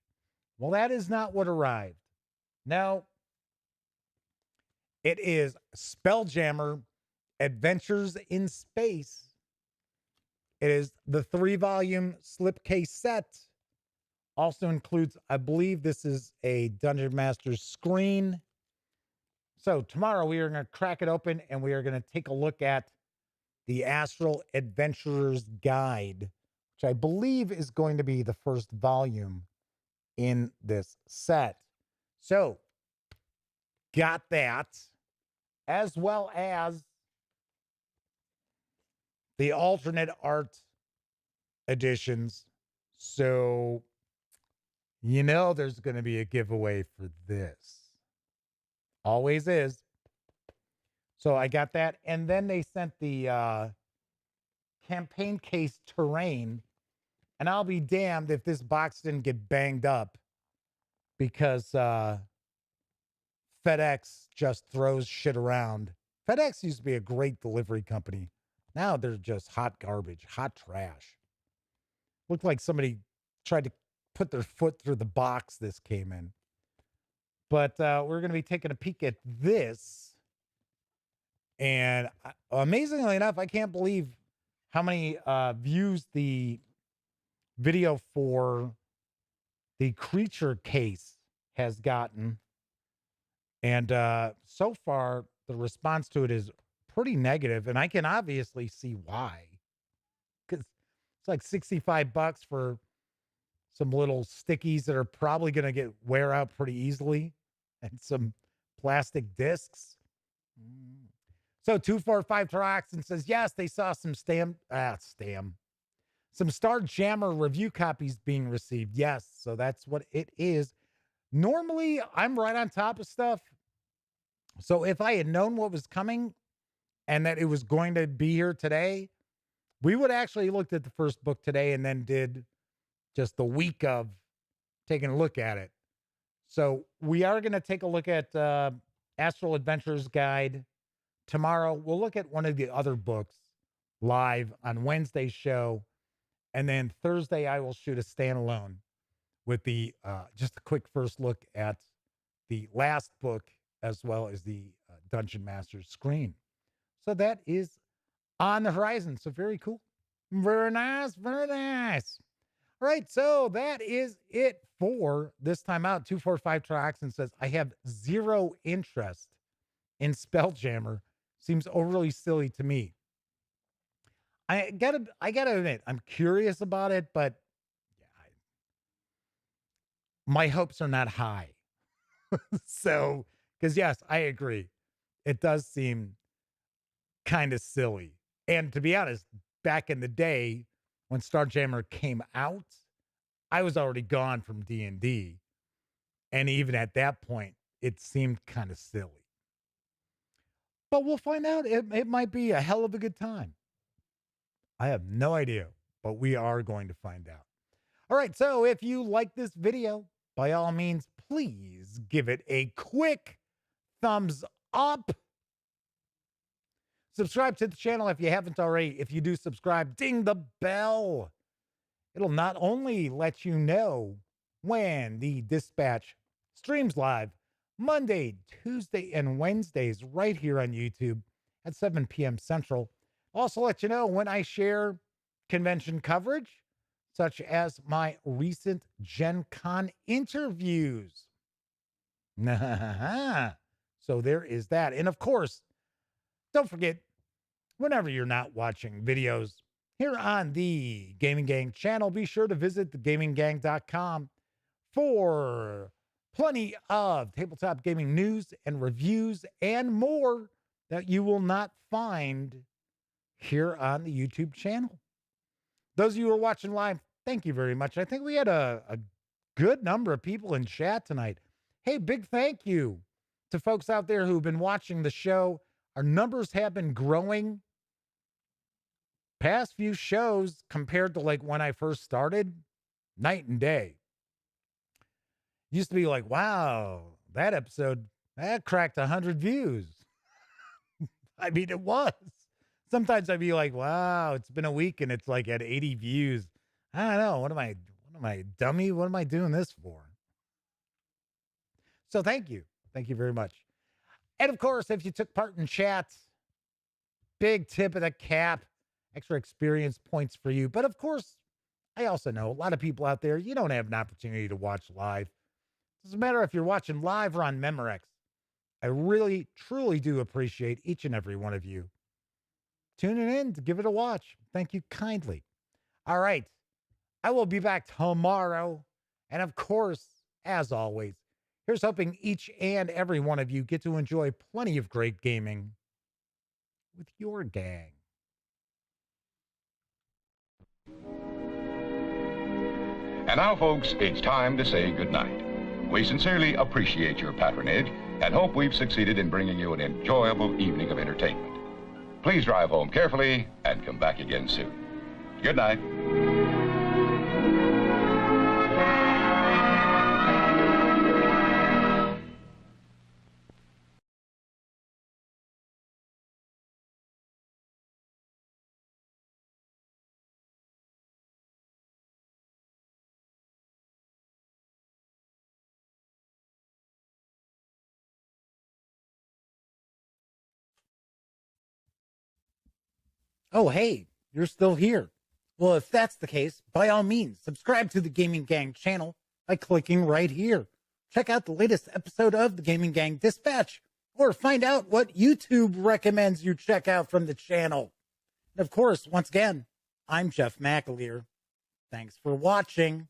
Well, that is not what arrived. No. It is Spelljammer Adventures in Space. It is the 3-volume slipcase set. Also includes, I believe this is a Dungeon Master's screen. So tomorrow we are going to crack it open and we are going to take a look at the Astral Adventurer's Guide, which I believe is going to be the first volume in this set. So, got that, as well as the alternate art editions. So, you know there's going to be a giveaway for this. Always is. So I got that. And then they sent the campaign case terrain. And I'll be damned if this box didn't get banged up because FedEx just throws shit around. FedEx used to be a great delivery company. Now they're just hot garbage, hot trash. Looked like somebody tried to put their foot through the box this came in. But we're going to be taking a peek at this. And amazingly enough, I can't believe how many views the video for the creature case has gotten. And so far, the response to it is pretty negative. And I can obviously see why. Because it's like $65 for some little stickies that are probably going to wear out pretty easily, and some plastic discs. So 245 Taroxin says, yes, they saw some some Star Jammer review copies being received. Yes, so that's what it is. Normally, I'm right on top of stuff. So if I had known what was coming and that it was going to be here today, we would actually looked at the first book today and then did just the week of taking a look at it. So we are going to take a look at Astral Adventures Guide. Tomorrow, we'll look at one of the other books live on Wednesday's show. And then Thursday, I will shoot a standalone with the just a quick first look at the last book as well as the Dungeon Master's screen. So that is on the horizon. So very cool. Very nice. Very nice. All right. So that is it for this time out. 245 Taroxin says, I have zero interest in Spelljammer. Seems overly silly to me. I gotta admit, I'm curious about it, but yeah, my hopes are not high. So, because yes, I agree. It does seem kind of silly. And to be honest, back in the day when Starjammer came out, I was already gone from D&D. And even at that point, it seemed kind of silly. But we'll find out. It might be a hell of a good time. I have no idea, but we are going to find out. All right, so if you like this video, by all means, please give it a quick thumbs up. Subscribe to the channel if you haven't already. If you do subscribe, ding the bell. It'll not only let you know when the Dispatch streams live Monday, Tuesday, and Wednesdays right here on YouTube at 7 p.m. Central. Also let you know when I share convention coverage, such as my recent Gen Con interviews. So there is that. And of course, don't forget, whenever you're not watching videos here on the Gaming Gang channel, be sure to visit thegaminggang.com for plenty of tabletop gaming news and reviews and more that you will not find here on the YouTube channel. Those of you who are watching live, thank you very much. I think we had a good number of people in chat tonight. Hey, big thank you to folks out there who've been watching the show. Our numbers have been growing. Past few shows compared to like when I first started, night and day. Used to be like, wow, that episode, that cracked 100 views. I mean, it was. Sometimes I'd be like, wow, it's been a week and it's like at 80 views. I don't know. What am I, dummy? What am I doing this for? So thank you. Thank you very much. And of course, if you took part in chat, big tip of the cap, extra experience points for you. But of course, I also know a lot of people out there, you don't have an opportunity to watch live. Doesn't matter if you're watching live or on Memorex. I really, truly do appreciate each and every one of you tuning in to give it a watch. Thank you kindly. All right. I will be back tomorrow. And of course, as always, here's hoping each and every one of you get to enjoy plenty of great gaming with your gang. And now, folks, it's time to say goodnight. We sincerely appreciate your patronage and hope we've succeeded in bringing you an enjoyable evening of entertainment. Please drive home carefully and come back again soon. Good night. Oh, hey, you're still here. Well, if that's the case, by all means, subscribe to the Gaming Gang channel by clicking right here. Check out the latest episode of the Gaming Gang Dispatch, or find out what YouTube recommends you check out from the channel. And of course, once again, I'm Jeff McAleer. Thanks for watching.